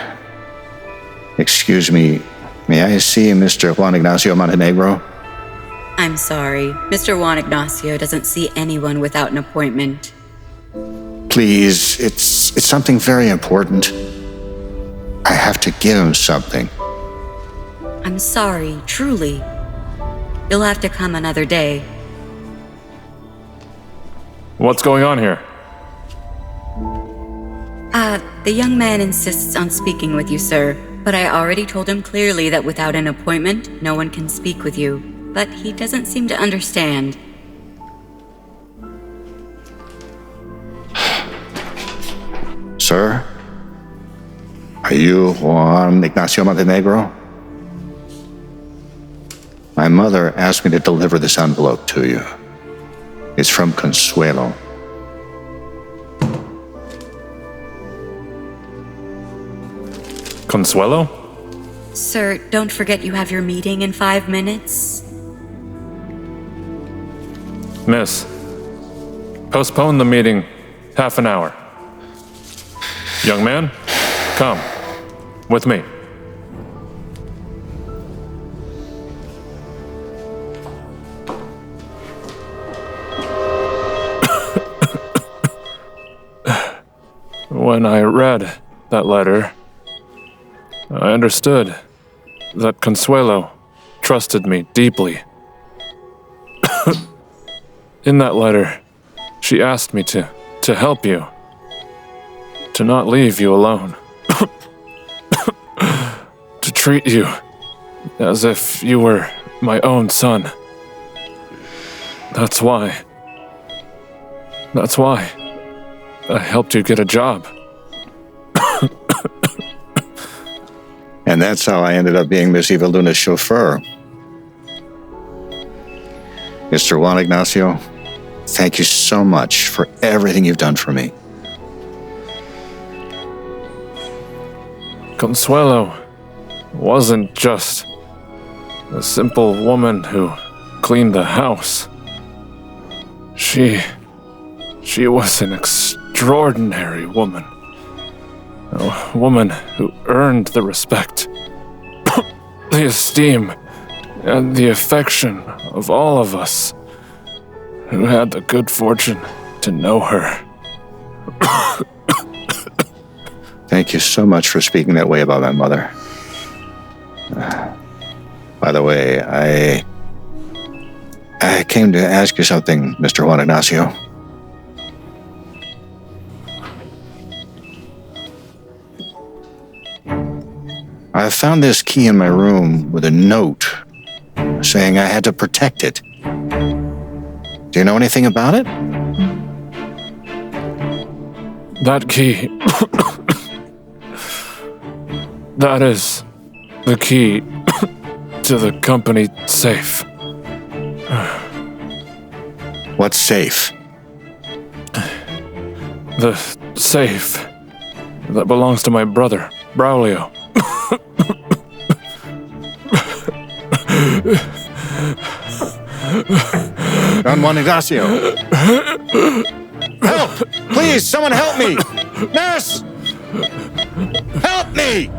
Excuse me, may I see Mr. Juan Ignacio Montenegro? I'm sorry. Mr. Juan Ignacio doesn't see anyone without an appointment. Please, it's something very important. I have to give him something. I'm sorry, truly. You'll have to come another day. What's going on here? The young man insists on speaking with you, sir. But I already told him clearly that without an appointment, no one can speak with you. But he doesn't seem to understand. Sir? Are you Juan Ignacio Montenegro? My mother asked me to deliver this envelope to you. It's from Consuelo. Consuelo? Sir, don't forget you have your meeting in 5 minutes. Miss, postpone the meeting half an hour. Young man, come with me. When I read that letter, I understood that Consuelo trusted me deeply. In that letter, she asked me to help you, to not leave you alone, to treat you as if you were my own son. That's why I helped you get a job. And that's how I ended up being Miss Eva Luna's chauffeur. Mr. Juan Ignacio, thank you so much for everything you've done for me. Consuelo wasn't just a simple woman who cleaned the house. She was an extraordinary woman. A woman who earned the respect, the esteem, and the affection of all of us who had the good fortune to know her. Thank you so much for speaking that way about my mother. By the way, I came to ask you something, Mr. Juan Ignacio. I found this key in my room with a note saying I had to protect it. Do you know anything about it? That key. That is the key to the company safe. What safe? The safe that belongs to my brother, Braulio. Don Juan Ignacio. Help! Please, someone help me! Nurse! Help me!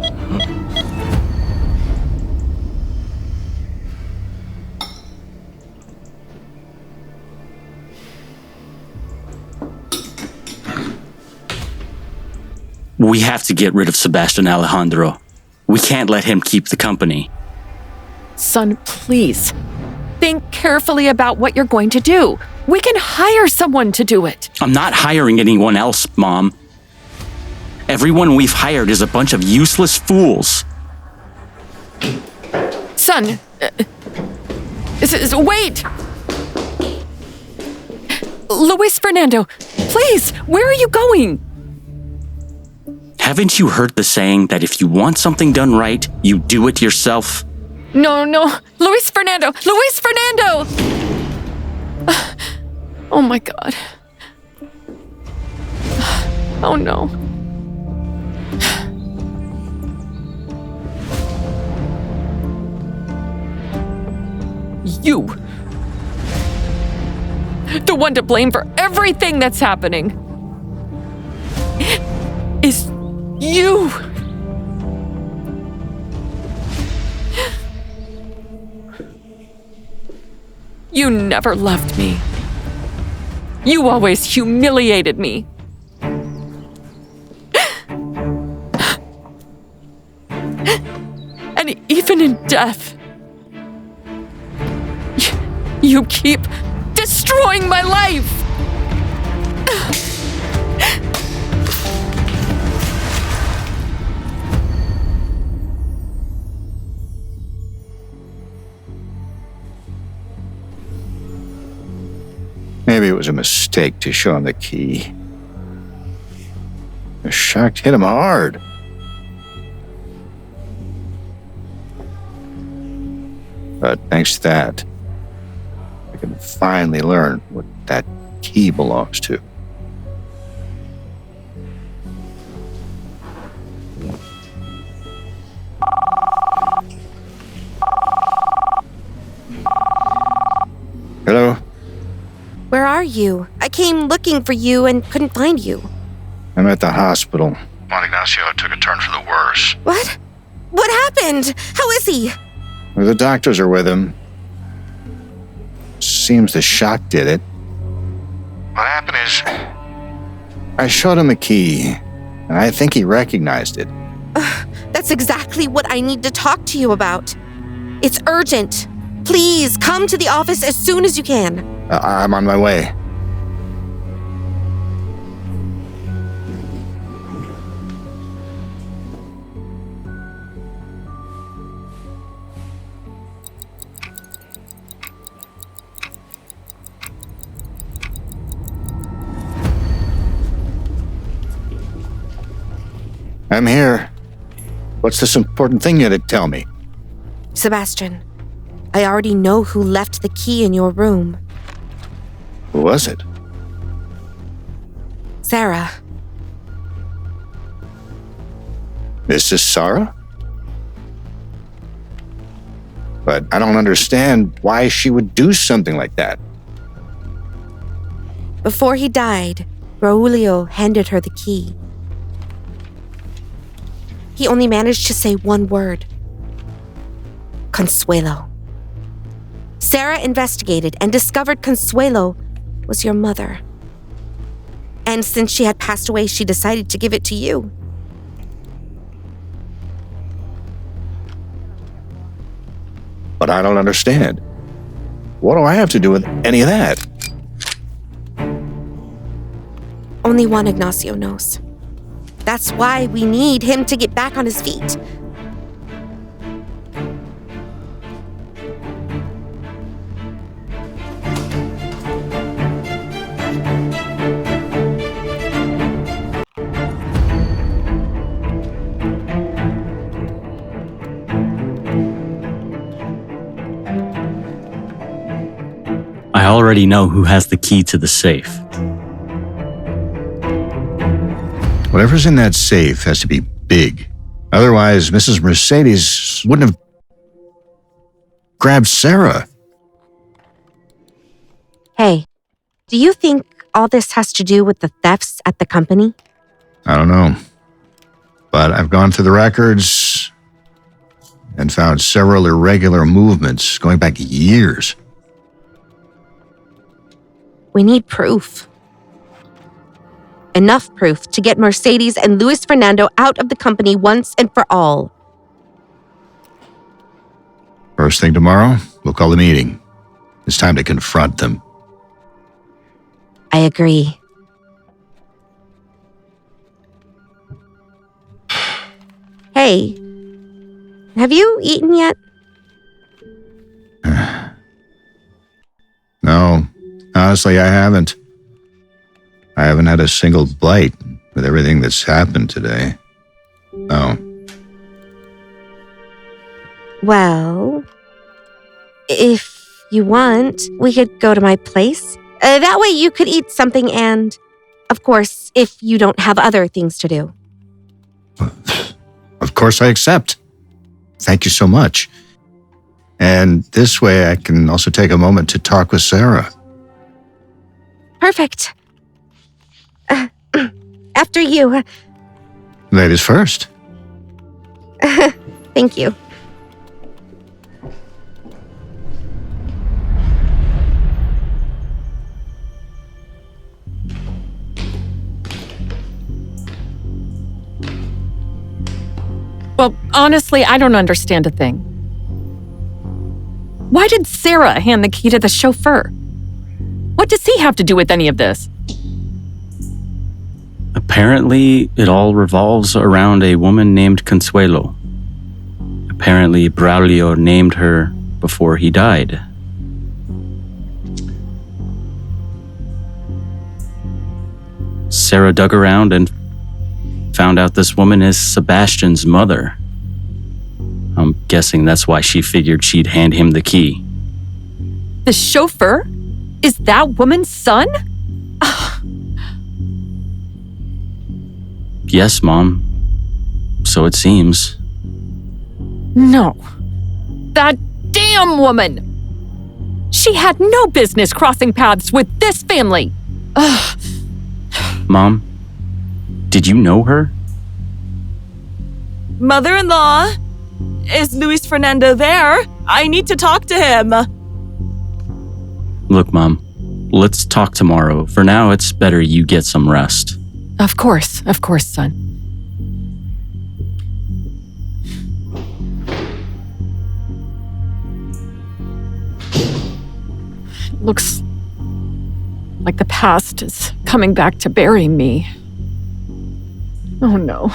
We have to get rid of Sebastian Alejandro. We can't let him keep the company. Son, please. Think carefully about what you're going to do. We can hire someone to do it. I'm not hiring anyone else, Mom. Everyone we've hired is a bunch of useless fools. Son, wait! Luis Fernando, please, where are you going? Haven't you heard the saying that if you want something done right, you do it yourself? No, Luis Fernando! Luis Fernando! Oh my God. Oh no. You. The one to blame for everything that's happening is you. You never loved me. You always humiliated me. And even in death, you keep destroying my life. Maybe it was a mistake to show him the key. The shock hit him hard. But thanks to that, I can finally learn what that key belongs to. Hello? Where are you? I came looking for you and couldn't find you. I'm at the hospital. Juan Ignacio took a turn for the worse. What? What happened? How is he? Well, the doctors are with him. Seems the shock did it. What happened is, I showed him the key, and I think he recognized it. That's exactly what I need to talk to you about. It's urgent. Please come to the office as soon as you can. I'm on my way. I'm here. What's this important thing you had to tell me? Sebastian, I already know who left the key in your room. Who was it? Sarah. This is Sarah? But I don't understand why she would do something like that. Before he died, Braulio handed her the key. He only managed to say one word. Consuelo. Sarah investigated and discovered Consuelo was your mother. And since she had passed away, she decided to give it to you. But I don't understand. What do I have to do with any of that? Only Juan Ignacio knows. That's why we need him to get back on his feet. I already know who has the key to the safe. Whatever's in that safe has to be big. Otherwise, Mrs. Mercedes wouldn't have grabbed Sarah. Hey, do you think all this has to do with the thefts at the company? I don't know. But I've gone through the records and found several irregular movements going back years. We need proof. Enough proof to get Mercedes and Luis Fernando out of the company once and for all. First thing tomorrow, we'll call a meeting. It's time to confront them. I agree. Hey, have you eaten yet? No, honestly, I haven't. I haven't had a single bite with everything that's happened today. No. Well, if you want, we could go to my place. That way you could eat something and, of course, if you don't have other things to do. Of course I accept. Thank you so much. And this way I can also take a moment to talk with Sarah. Perfect. After you. Ladies first. Thank you. Well, honestly, I don't understand a thing. Why did Sarah hand the key to the chauffeur? What does he have to do with any of this? Apparently, it all revolves around a woman named Consuelo. Apparently, Braulio named her before he died. Sarah dug around and found out this woman is Sebastian's mother. I'm guessing that's why she figured she'd hand him the key. The chauffeur? Is that woman's son? Yes, Mom. So it seems. No. That damn woman! She had no business crossing paths with this family. Ugh. Mom, did you know her? Mother-in-law? Is Luis Fernando there? I need to talk to him. Look, Mom, let's talk tomorrow. For now, it's better you get some rest. Of course, son. Looks like the past is coming back to bury me. Oh no.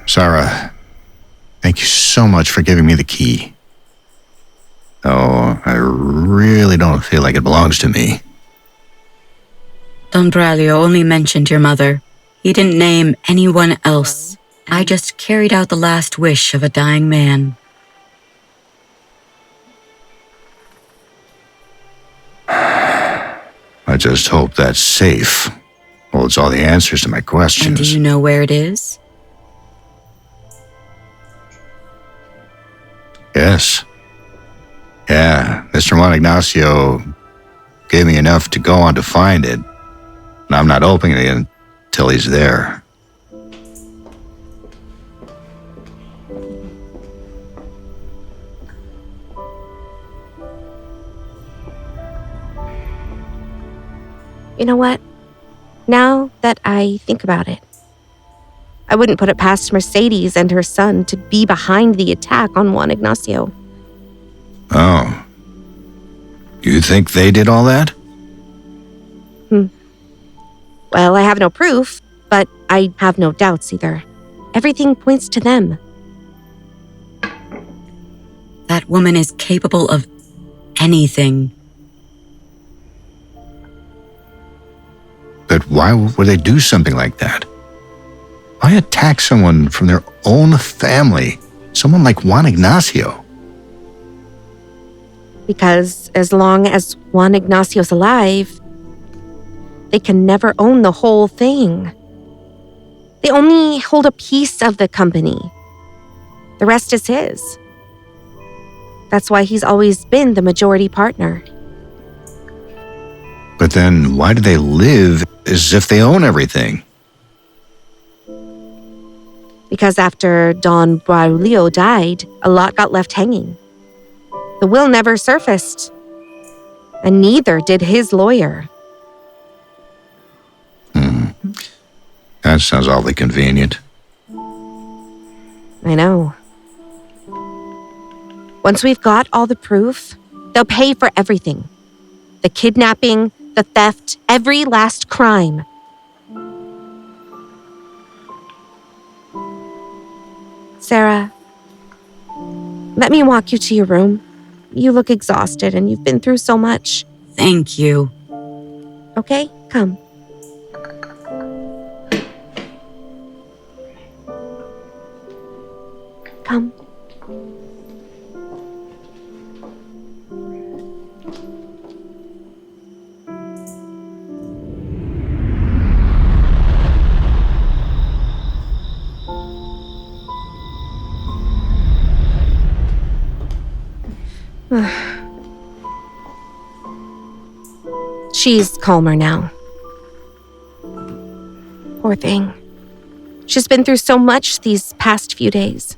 Sarah, thank you so much for giving me the key. Oh, I really don't feel like it belongs to me. Don Braulio only mentioned your mother. He didn't name anyone else. I just carried out the last wish of a dying man. I just hope that safe holds all the answers to my questions. And do you know where it is? Yes. Yeah, Mr. Juan Ignacio gave me enough to go on to find it, and I'm not opening it until he's there. You know what? Now that I think about it, I wouldn't put it past Mercedes and her son to be behind the attack on Juan Ignacio. Oh. You think they did all that? Well, I have no proof, but I have no doubts either. Everything points to them. That woman is capable of anything. But why would they do something like that? Why attack someone from their own family? Someone like Juan Ignacio? Because as long as Juan Ignacio's alive, they can never own the whole thing. They only hold a piece of the company. The rest is his. That's why he's always been the majority partner. But then why do they live as if they own everything? Because after Don Braulio died, a lot got left hanging. The will never surfaced, and neither did his lawyer. That sounds awfully convenient. I know. Once we've got all the proof, they'll pay for everything. The kidnapping, the theft, every last crime. Sarah, let me walk you to your room. You look exhausted and you've been through so much. Thank you. Okay, come. Come. She's calmer now. Poor thing. She's been through so much these past few days.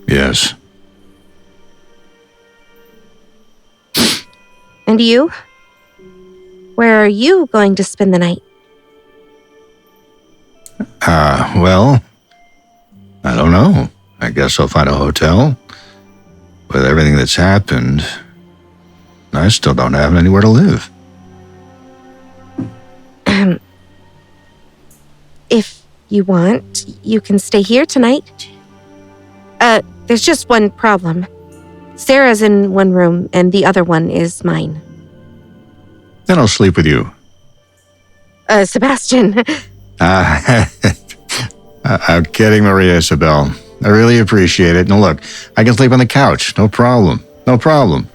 Yes. And you? Where are you going to spend the night? Well, I don't know. I guess I'll find a hotel. With everything that's happened, I still don't have anywhere to live. If you want, you can stay here tonight. There's just one problem. Sarah's in one room and the other one is mine. Then I'll sleep with you. Sebastian. I'm kidding, Maria Isabel. I really appreciate it. Now look, I can sleep on the couch. No problem. No problem.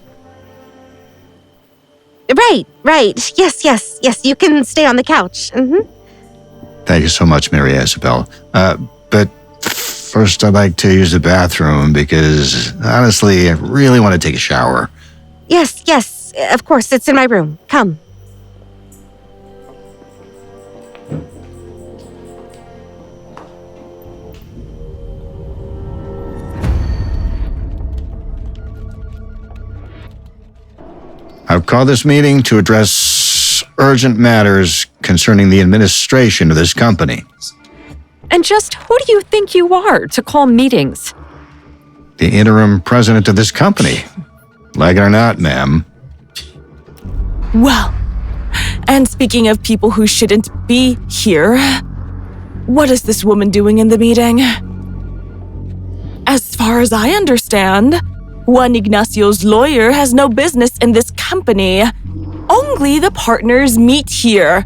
Right. Yes. You can stay on the couch. Thank you so much, Maria Isabel. But first I'd like to use the bathroom because, honestly, I really want to take a shower. Yes. Of course, it's in my room. Come. I've called this meeting to address urgent matters concerning the administration of this company. And just who do you think you are to call meetings? The interim president of this company. Like it or not, ma'am. Well, and speaking of people who shouldn't be here, what is this woman doing in the meeting? As far as I understand, Juan Ignacio's lawyer has no business in this company. Only the partners meet here.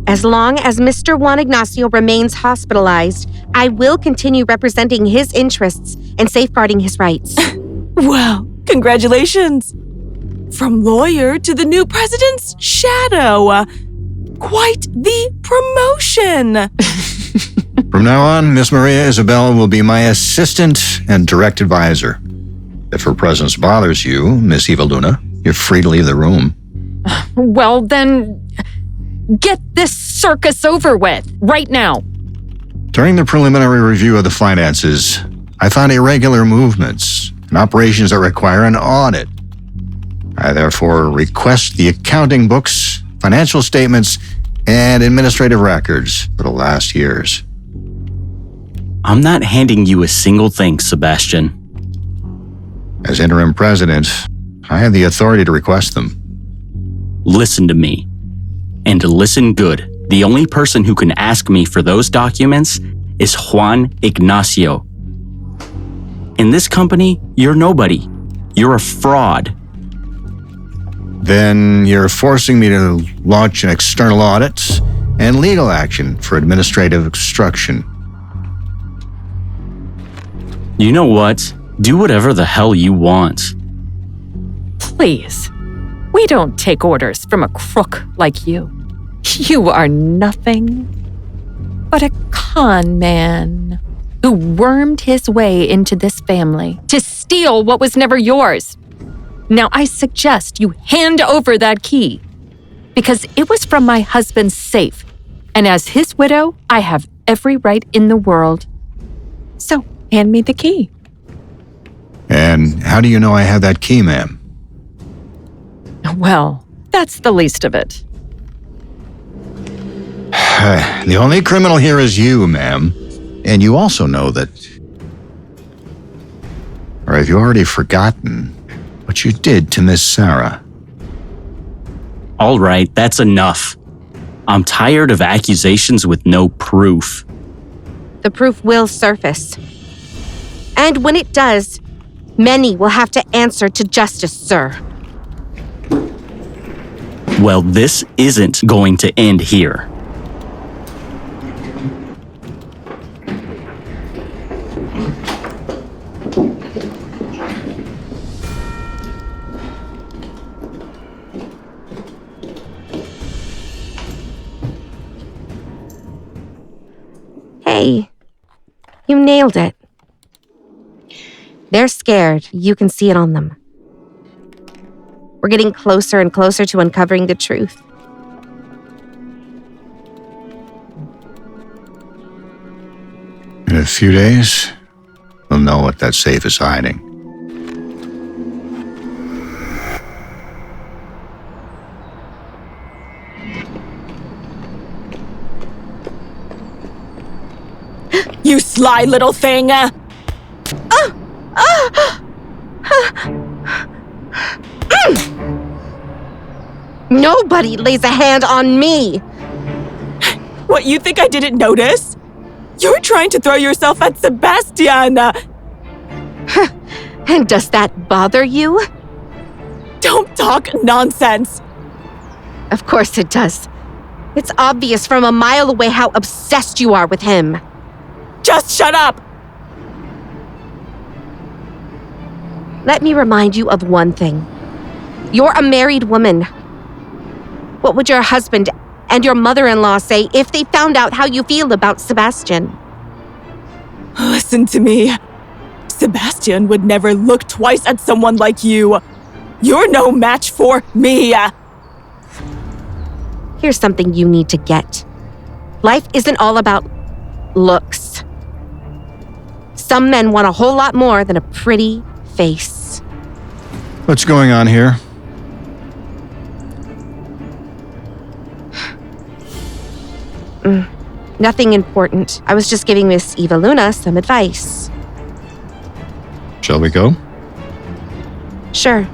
As long as Mr. Juan Ignacio remains hospitalized, I will continue representing his interests and safeguarding his rights. Well, congratulations. From lawyer to the new president's shadow. Quite the promotion. From now on, Miss Maria Isabel will be my assistant and direct advisor. If her presence bothers you, Miss Eva Luna, you're free to leave the room. Well, then, get this circus over with, right now. During the preliminary review of the finances, I found irregular movements and operations that require an audit. I therefore request the accounting books, financial statements, and administrative records for the last years. I'm not handing you a single thing, Sebastian. As interim president, I have the authority to request them. Listen to me. And listen good. The only person who can ask me for those documents is Juan Ignacio. In this company, you're nobody. You're a fraud. Then you're forcing me to launch an external audit and legal action for administrative obstruction. You know what? Do whatever the hell you want. Please. We don't take orders from a crook like you. You are nothing but a con man who wormed his way into this family to steal what was never yours. Now I suggest you hand over that key because it was from my husband's safe. And as his widow, I have every right in the world. So hand me the key. And how do you know I have that key, ma'am? Well, that's the least of it. The only criminal here is you, ma'am. And you also know that Or have you already forgotten what you did to Miss Sarah? All right, that's enough. I'm tired of accusations with no proof. The proof will surface. And when it does, many will have to answer to justice, sir. Well, this isn't going to end here. Hey, you nailed it. They're scared. You can see it on them. We're getting closer and closer to uncovering the truth. In a few days, we'll know what that safe is hiding. You sly little thing! Nobody lays a hand on me! What, you think I didn't notice? You're trying to throw yourself at Sebastian! And does that bother you? Don't talk nonsense! Of course it does. It's obvious from a mile away how obsessed you are with him. Just shut up! Let me remind you of one thing. You're a married woman. What would your husband and your mother-in-law say if they found out how you feel about Sebastian? Listen to me. Sebastian would never look twice at someone like you. You're no match for me. Here's something you need to get. Life isn't all about looks. Some men want a whole lot more than a pretty face. What's going on here? Nothing important. I was just giving Miss Eva Luna some advice. Shall we go? Sure.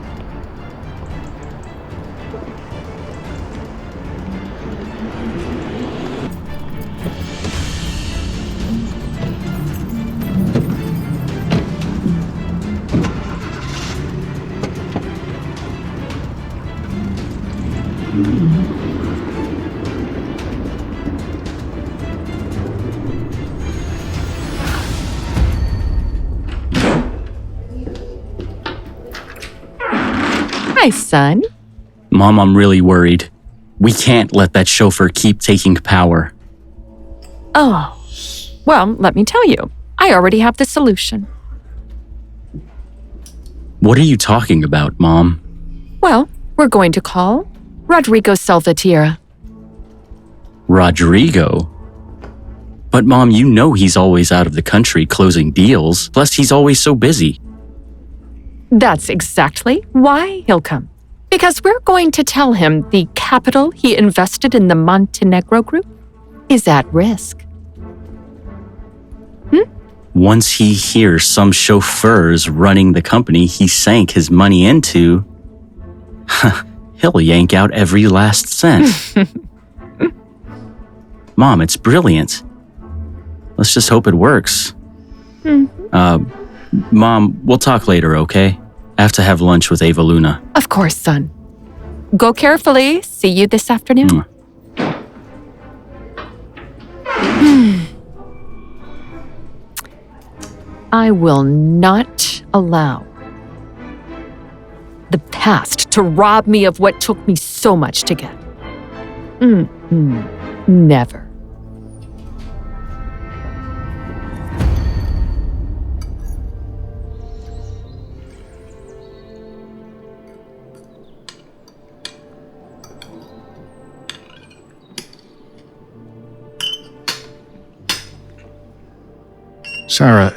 Hi, son. Mom, I'm really worried. We can't let that chauffeur keep taking power. Oh, well, let me tell you. I already have the solution. What are you talking about, Mom? Well, we're going to call Rodrigo Salvatierra. Rodrigo? But Mom, you know he's always out of the country closing deals. Plus, he's always so busy. That's exactly why he'll come. Because we're going to tell him the capital he invested in the Montenegro group is at risk. Once he hears some chauffeurs running the company he sank his money into, he'll yank out every last cent. Mom, it's brilliant. Let's just hope it works. Mom, we'll talk later, okay? I have to have lunch with Eva Luna. Of course, son. Go carefully. See you this afternoon. I will not allow the past to rob me of what took me so much to get. Never. Sarah,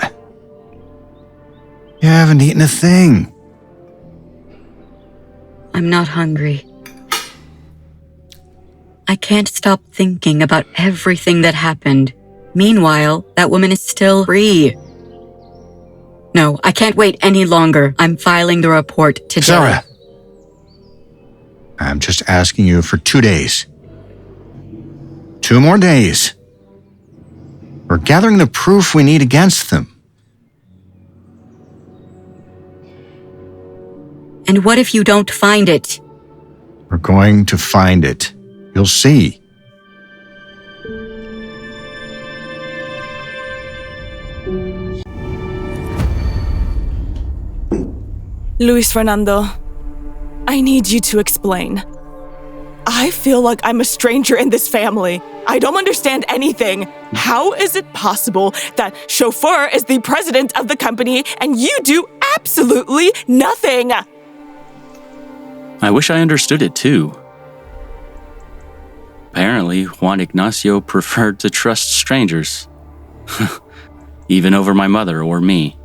you haven't eaten a thing. I'm not hungry. I can't stop thinking about everything that happened. Meanwhile, that woman is still free. No, I can't wait any longer. I'm filing the report today. Sarah, I'm just asking you for 2 days. 2 more days. We're gathering the proof we need against them. And what if you don't find it? We're going to find it. You'll see. Luis Fernando, I need you to explain. I feel like I'm a stranger in this family. I don't understand anything. How is it possible that chauffeur is the president of the company and you do absolutely nothing? I wish I understood it too. Apparently, Juan Ignacio preferred to trust strangers. Even over my mother or me.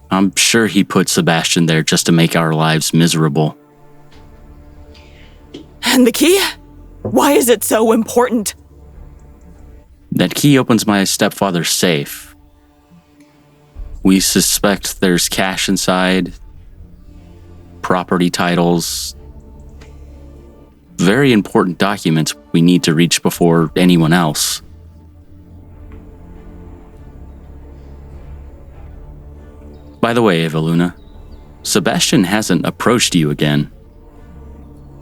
I'm sure he put Sebastian there just to make our lives miserable. And the key? Why is it so important? That key opens my stepfather's safe. We suspect there's cash inside, property titles, very important documents we need to reach before anyone else. By the way, Eva Luna, Sebastian hasn't approached you again.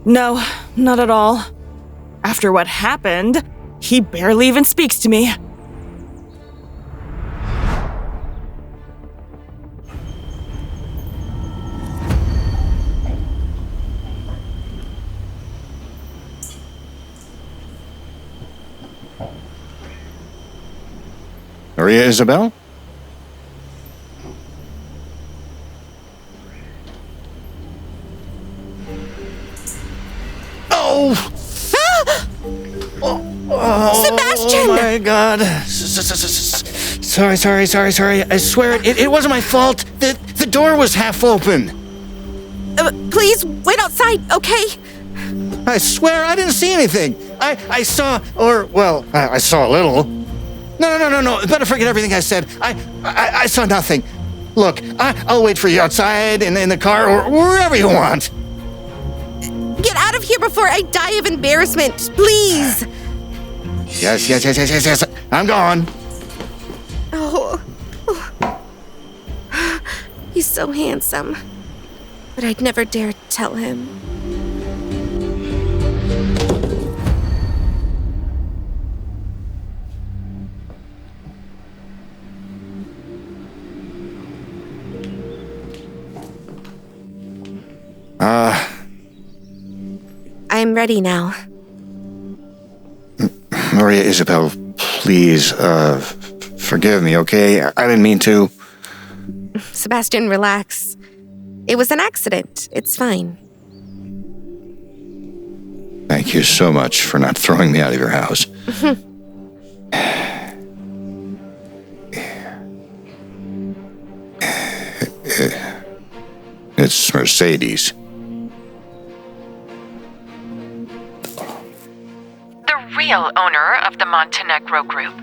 No, not at all. After what happened, he barely even speaks to me. Maria Isabel? Oh! Sebastian! Oh my God! Sorry. I swear it wasn't my fault. The door was half open. Please wait outside, okay? I swear I didn't see anything. I saw a little. No. Better forget everything I said. I saw nothing. Look, I'll wait for you outside in the car or wherever you want. Get out of here before I die of embarrassment, please. Yes. I'm gone. Oh. He's so handsome. But I'd never dare tell him. I'm ready now. Maria Isabel, please, forgive me, okay? I didn't mean to. Sebastian, relax. It was an accident. It's fine. Thank you so much for not throwing me out of your house. It's Mercedes. The real owner of the Montenegro Group.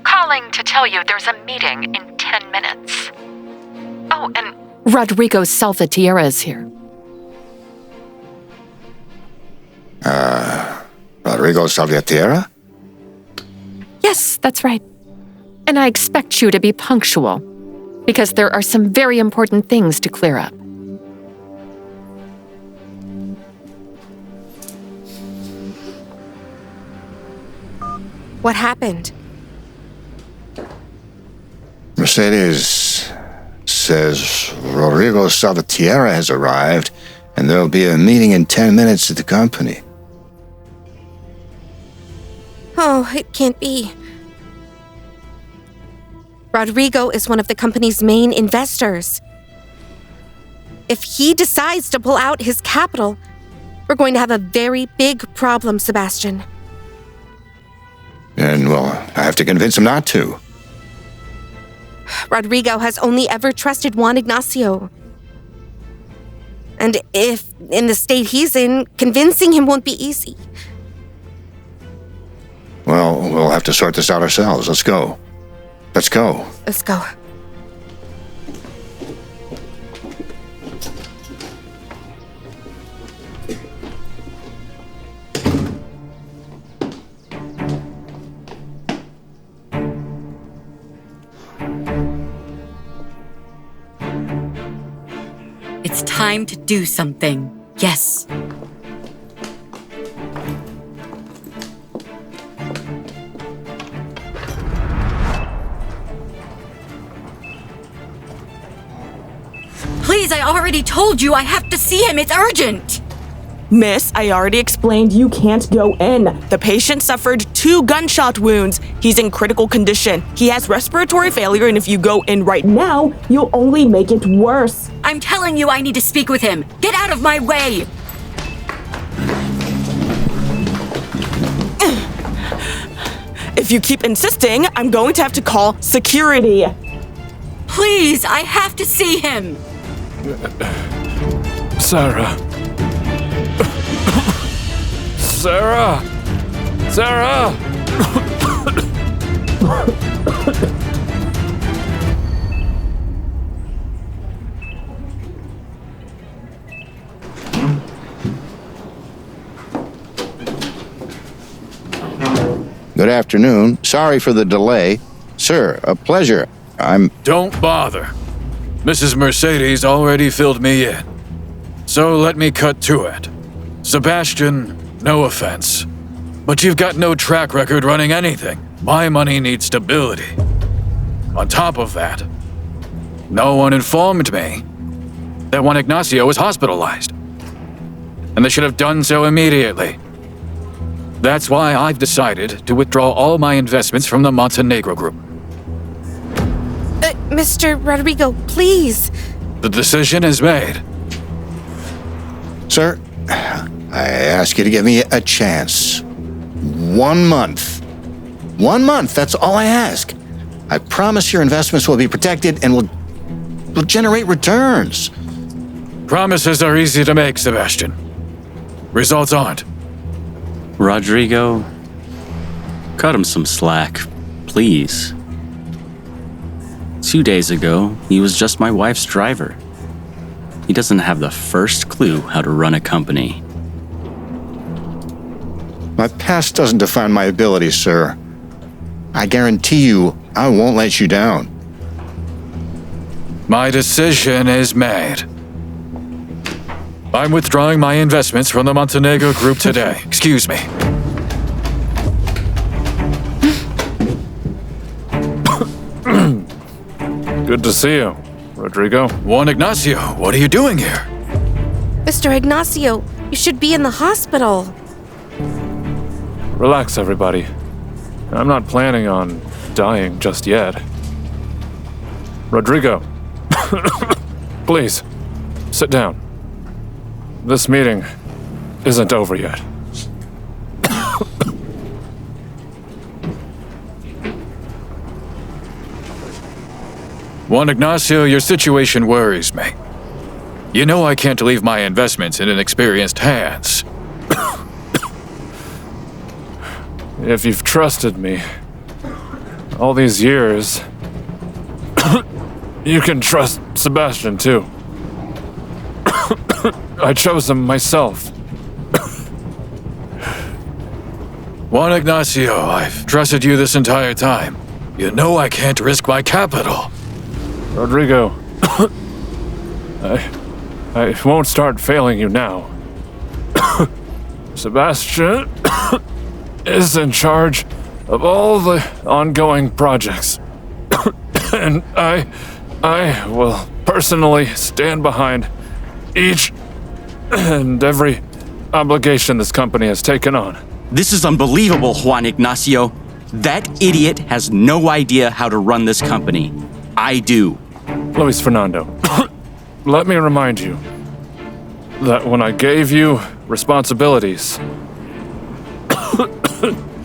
Calling to tell you there's a meeting in 10 minutes. Oh, and Rodrigo Salvatierra is here. Rodrigo Salvatierra? Yes, that's right. And I expect you to be punctual, because there are some very important things to clear up. What happened? Mercedes says Rodrigo Salvatierra has arrived and there'll be a meeting in 10 minutes at the company. Oh, it can't be. Rodrigo is one of the company's main investors. If he decides to pull out his capital, we're going to have a very big problem, Sebastian. And, well, I have to convince him not to. Rodrigo has only ever trusted Juan Ignacio. And if, in the state he's in, convincing him won't be easy. Well, we'll have to sort this out ourselves. Let's go. Let's go. Let's go. It's time to do something. Yes. Please, I already told you I have to see him. It's urgent. Miss, I already explained you can't go in. The patient suffered 2 gunshot wounds. He's in critical condition. He has respiratory failure, and if you go in right now, you'll only make it worse. I'm telling you I need to speak with him. Get out of my way. If you keep insisting, I'm going to have to call security. Please, I have to see him. Sarah. Sarah! Good afternoon. Sorry for the delay. Sir, a pleasure. Don't bother. Mrs. Mercedes already filled me in. So let me cut to it. Sebastian, no offense, but you've got no track record running anything. My money needs stability. On top of that, no one informed me that Juan Ignacio was hospitalized. And they should have done so immediately. That's why I've decided to withdraw all my investments from the Montenegro Group. Mr. Rodrigo, please. The decision is made. Sir, I ask you to give me a chance. 1 month. 1 month, that's all I ask. I promise your investments will be protected and will generate returns. Promises are easy to make, Sebastian. Results aren't. Rodrigo, cut him some slack, please. 2 days ago, he was just my wife's driver. He doesn't have the first clue how to run a company. My past doesn't define my abilities, sir. I guarantee you, I won't let you down. My decision is made. I'm withdrawing my investments from the Montenegro Group today. Excuse me. Good to see you, Rodrigo. Juan Ignacio, what are you doing here? Mr. Ignacio, you should be in the hospital. Relax, everybody. I'm not planning on dying just yet. Rodrigo, please, sit down. This meeting isn't over yet. Juan Ignacio, your situation worries me. You know I can't leave my investments in inexperienced hands. If you've trusted me all these years, you can trust Sebastian too. I chose him myself. Juan Ignacio, I've trusted you this entire time. You know I can't risk my capital. Rodrigo, I won't start failing you now. Sebastian is in charge of all the ongoing projects. And I will personally stand behind each and every obligation this company has taken on. This is unbelievable, Juan Ignacio. That idiot has no idea how to run this company. I do. Luis Fernando, let me remind you that when I gave you responsibilities,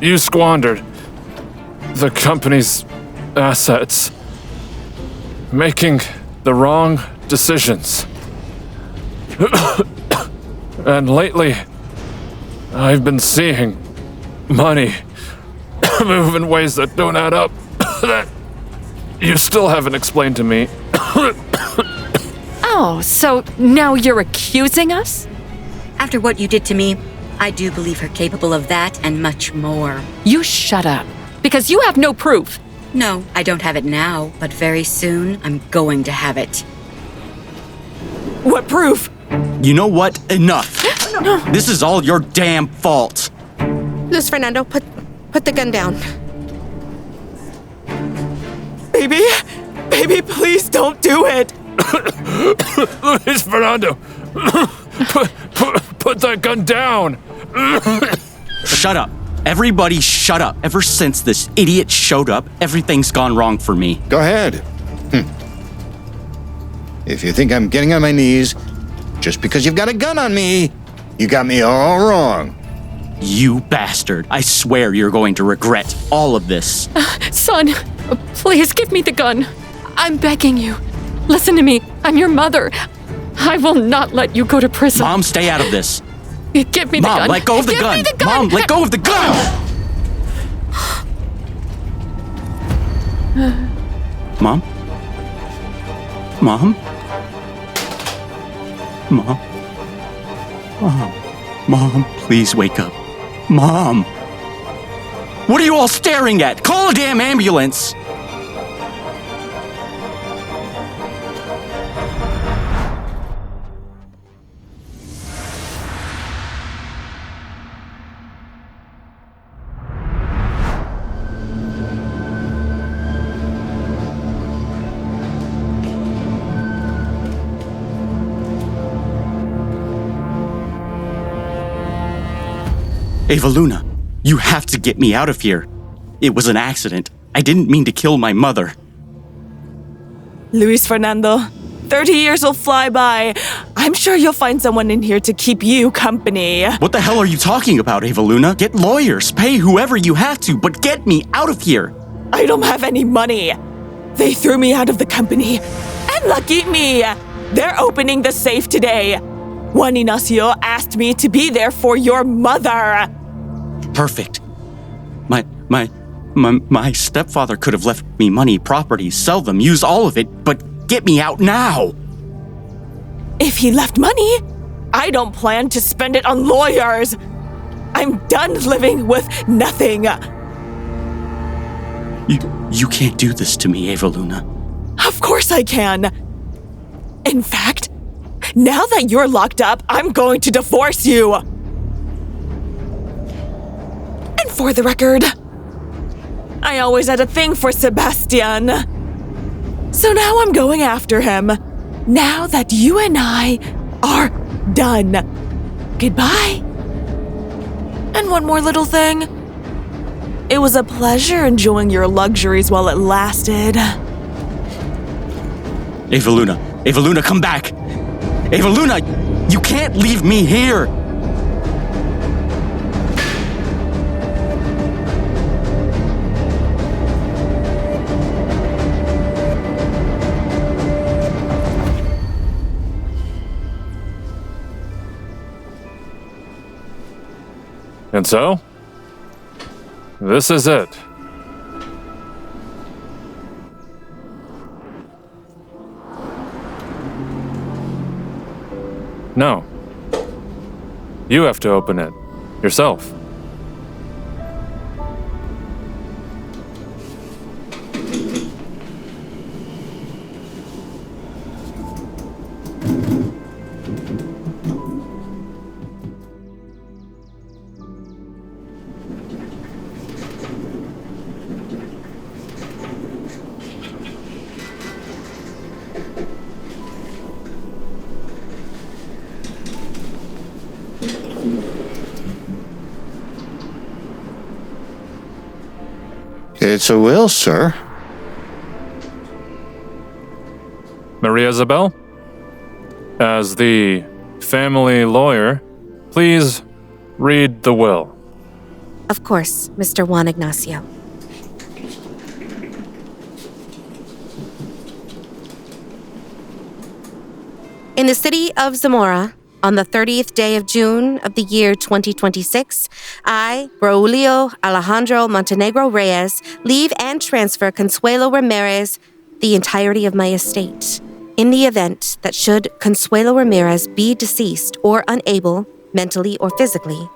you squandered the company's assets, making the wrong decisions. And lately, I've been seeing money move in ways that don't add up, that you still haven't explained to me. Oh, so now you're accusing us? After what you did to me, I do believe her capable of that and much more. You shut up, because you have no proof. No, I don't have it now, but very soon I'm going to have it. What proof? You know what? Enough. This is all your damn fault. Luis Fernando, put the gun down. Baby, please don't do it. Luis Fernando, put that gun down. Shut up. Everybody shut up. Ever since this idiot showed up, everything's gone wrong for me. Go ahead. If you think I'm getting on my knees just because you've got a gun on me, you got me all wrong. You bastard. I swear you're going to regret all of this. Son, please give me the gun. I'm begging you. Listen to me. I'm your mother. I will not let you go to prison. Mom, stay out of this. Give me the gun. Mom, let go of the gun. Give me the gun. Mom, let go of the gun. Mom? Mom? Mom? Mom? Mom, please wake up. Mom! What are you all staring at? Call a damn ambulance! Ava Luna, you have to get me out of here. It was an accident. I didn't mean to kill my mother. Luis Fernando, 30 years will fly by. I'm sure you'll find someone in here to keep you company. What the hell are you talking about, Ava Luna? Get lawyers, pay whoever you have to, but get me out of here. I don't have any money. They threw me out of the company. And lucky me, they're opening the safe today. Juan Ignacio asked me to be there for your mother. Perfect. My stepfather could have left me money, properties, sell them, use all of it, but get me out now. If he left money, I don't plan to spend it on lawyers. I'm done living with nothing. You can't do this to me, Ava Luna. Of course I can. In fact, now that you're locked up, I'm going to divorce you. And for the record, I always had a thing for Sebastian. So now I'm going after him. Now that you and I are done. Goodbye. And one more little thing. It was a pleasure enjoying your luxuries while it lasted. Ava Luna, come back. Ava Luna, you can't leave me here. And so, this is it. No. You have to open it yourself. It's a will, sir. Maria Isabel, as the family lawyer, please read the will. Of course, Mr. Juan Ignacio. In the city of Zamora, on the 30th day of June of the year 2026, I, Braulio Alejandro Montenegro Reyes, leave and transfer Consuelo Ramirez the entirety of my estate. In the event that should Consuelo Ramirez be deceased or unable, mentally or physically,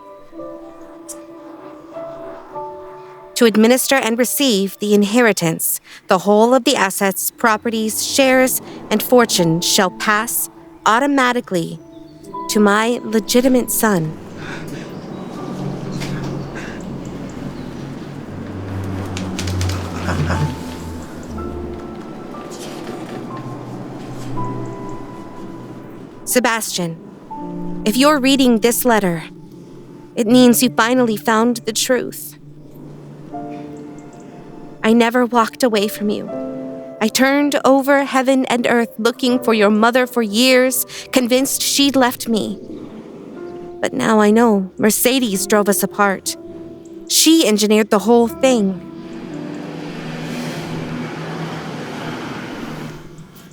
to administer and receive the inheritance, the whole of the assets, properties, shares, and fortune shall pass automatically to my legitimate son. Sebastian, if you're reading this letter, it means you finally found the truth. I never walked away from you. I turned over heaven and earth looking for your mother for years, convinced she'd left me. But now I know Mercedes drove us apart. She engineered the whole thing.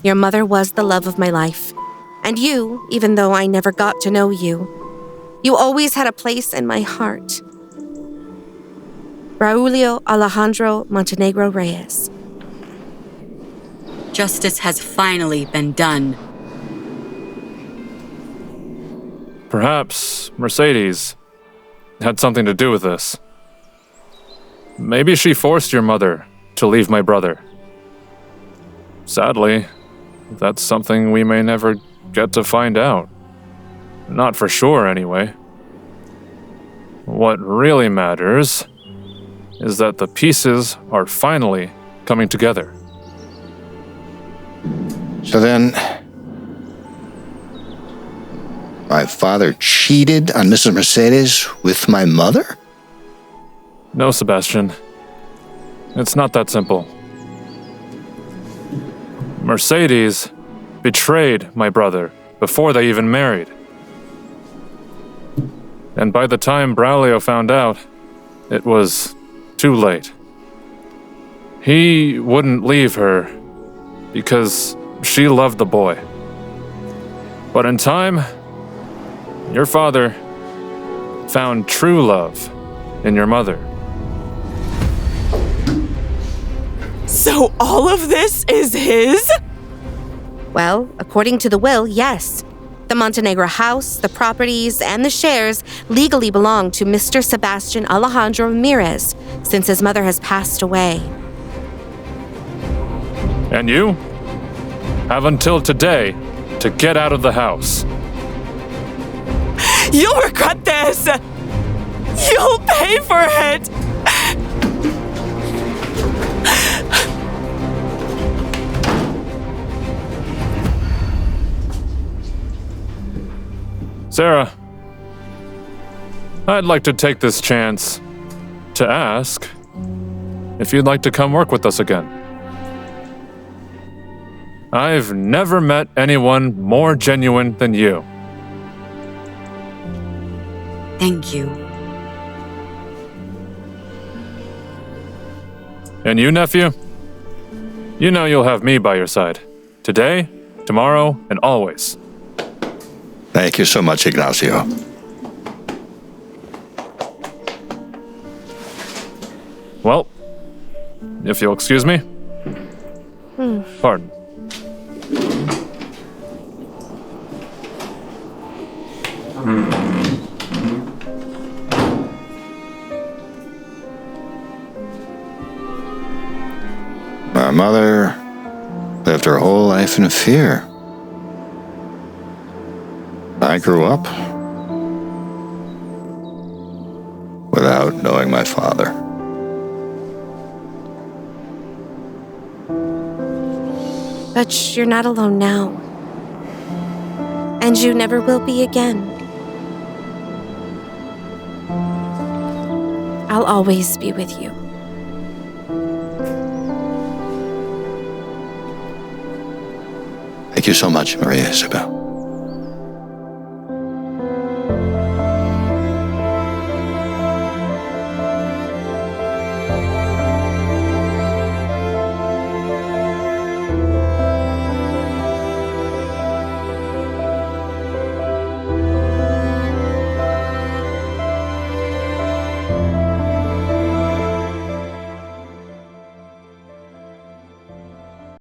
Your mother was the love of my life. And you, even though I never got to know you, you always had a place in my heart. Braulio Alejandro Montenegro Reyes. Justice has finally been done. Perhaps Mercedes had something to do with this. Maybe she forced your mother to leave my brother. Sadly, that's something we may never get to find out. Not for sure, anyway. What really matters is that the pieces are finally coming together. So then, my father cheated on Mrs. Mercedes with my mother? No, Sebastian. It's not that simple. Mercedes betrayed my brother before they even married. And by the time Braulio found out, it was too late. He wouldn't leave her because she loved the boy. But in time, your father found true love in your mother. So all of this is his? Well, according to the will, yes. The Montenegro house, the properties, and the shares legally belong to Mr. Sebastian Alejandro Ramirez since his mother has passed away. And you have until today to get out of the house. You'll regret this! You'll pay for it! Sarah, I'd like to take this chance to ask if you'd like to come work with us again. I've never met anyone more genuine than you. Thank you. And you, nephew? You know you'll have me by your side. Today, tomorrow, and always. Thank you so much, Ignacio. Well, if you'll excuse me. Pardon. My mother lived her whole life in fear. I grew up without knowing my father. But you're not alone now. And you never will be again. I'll always be with you. Thank you so much, Maria Isabel.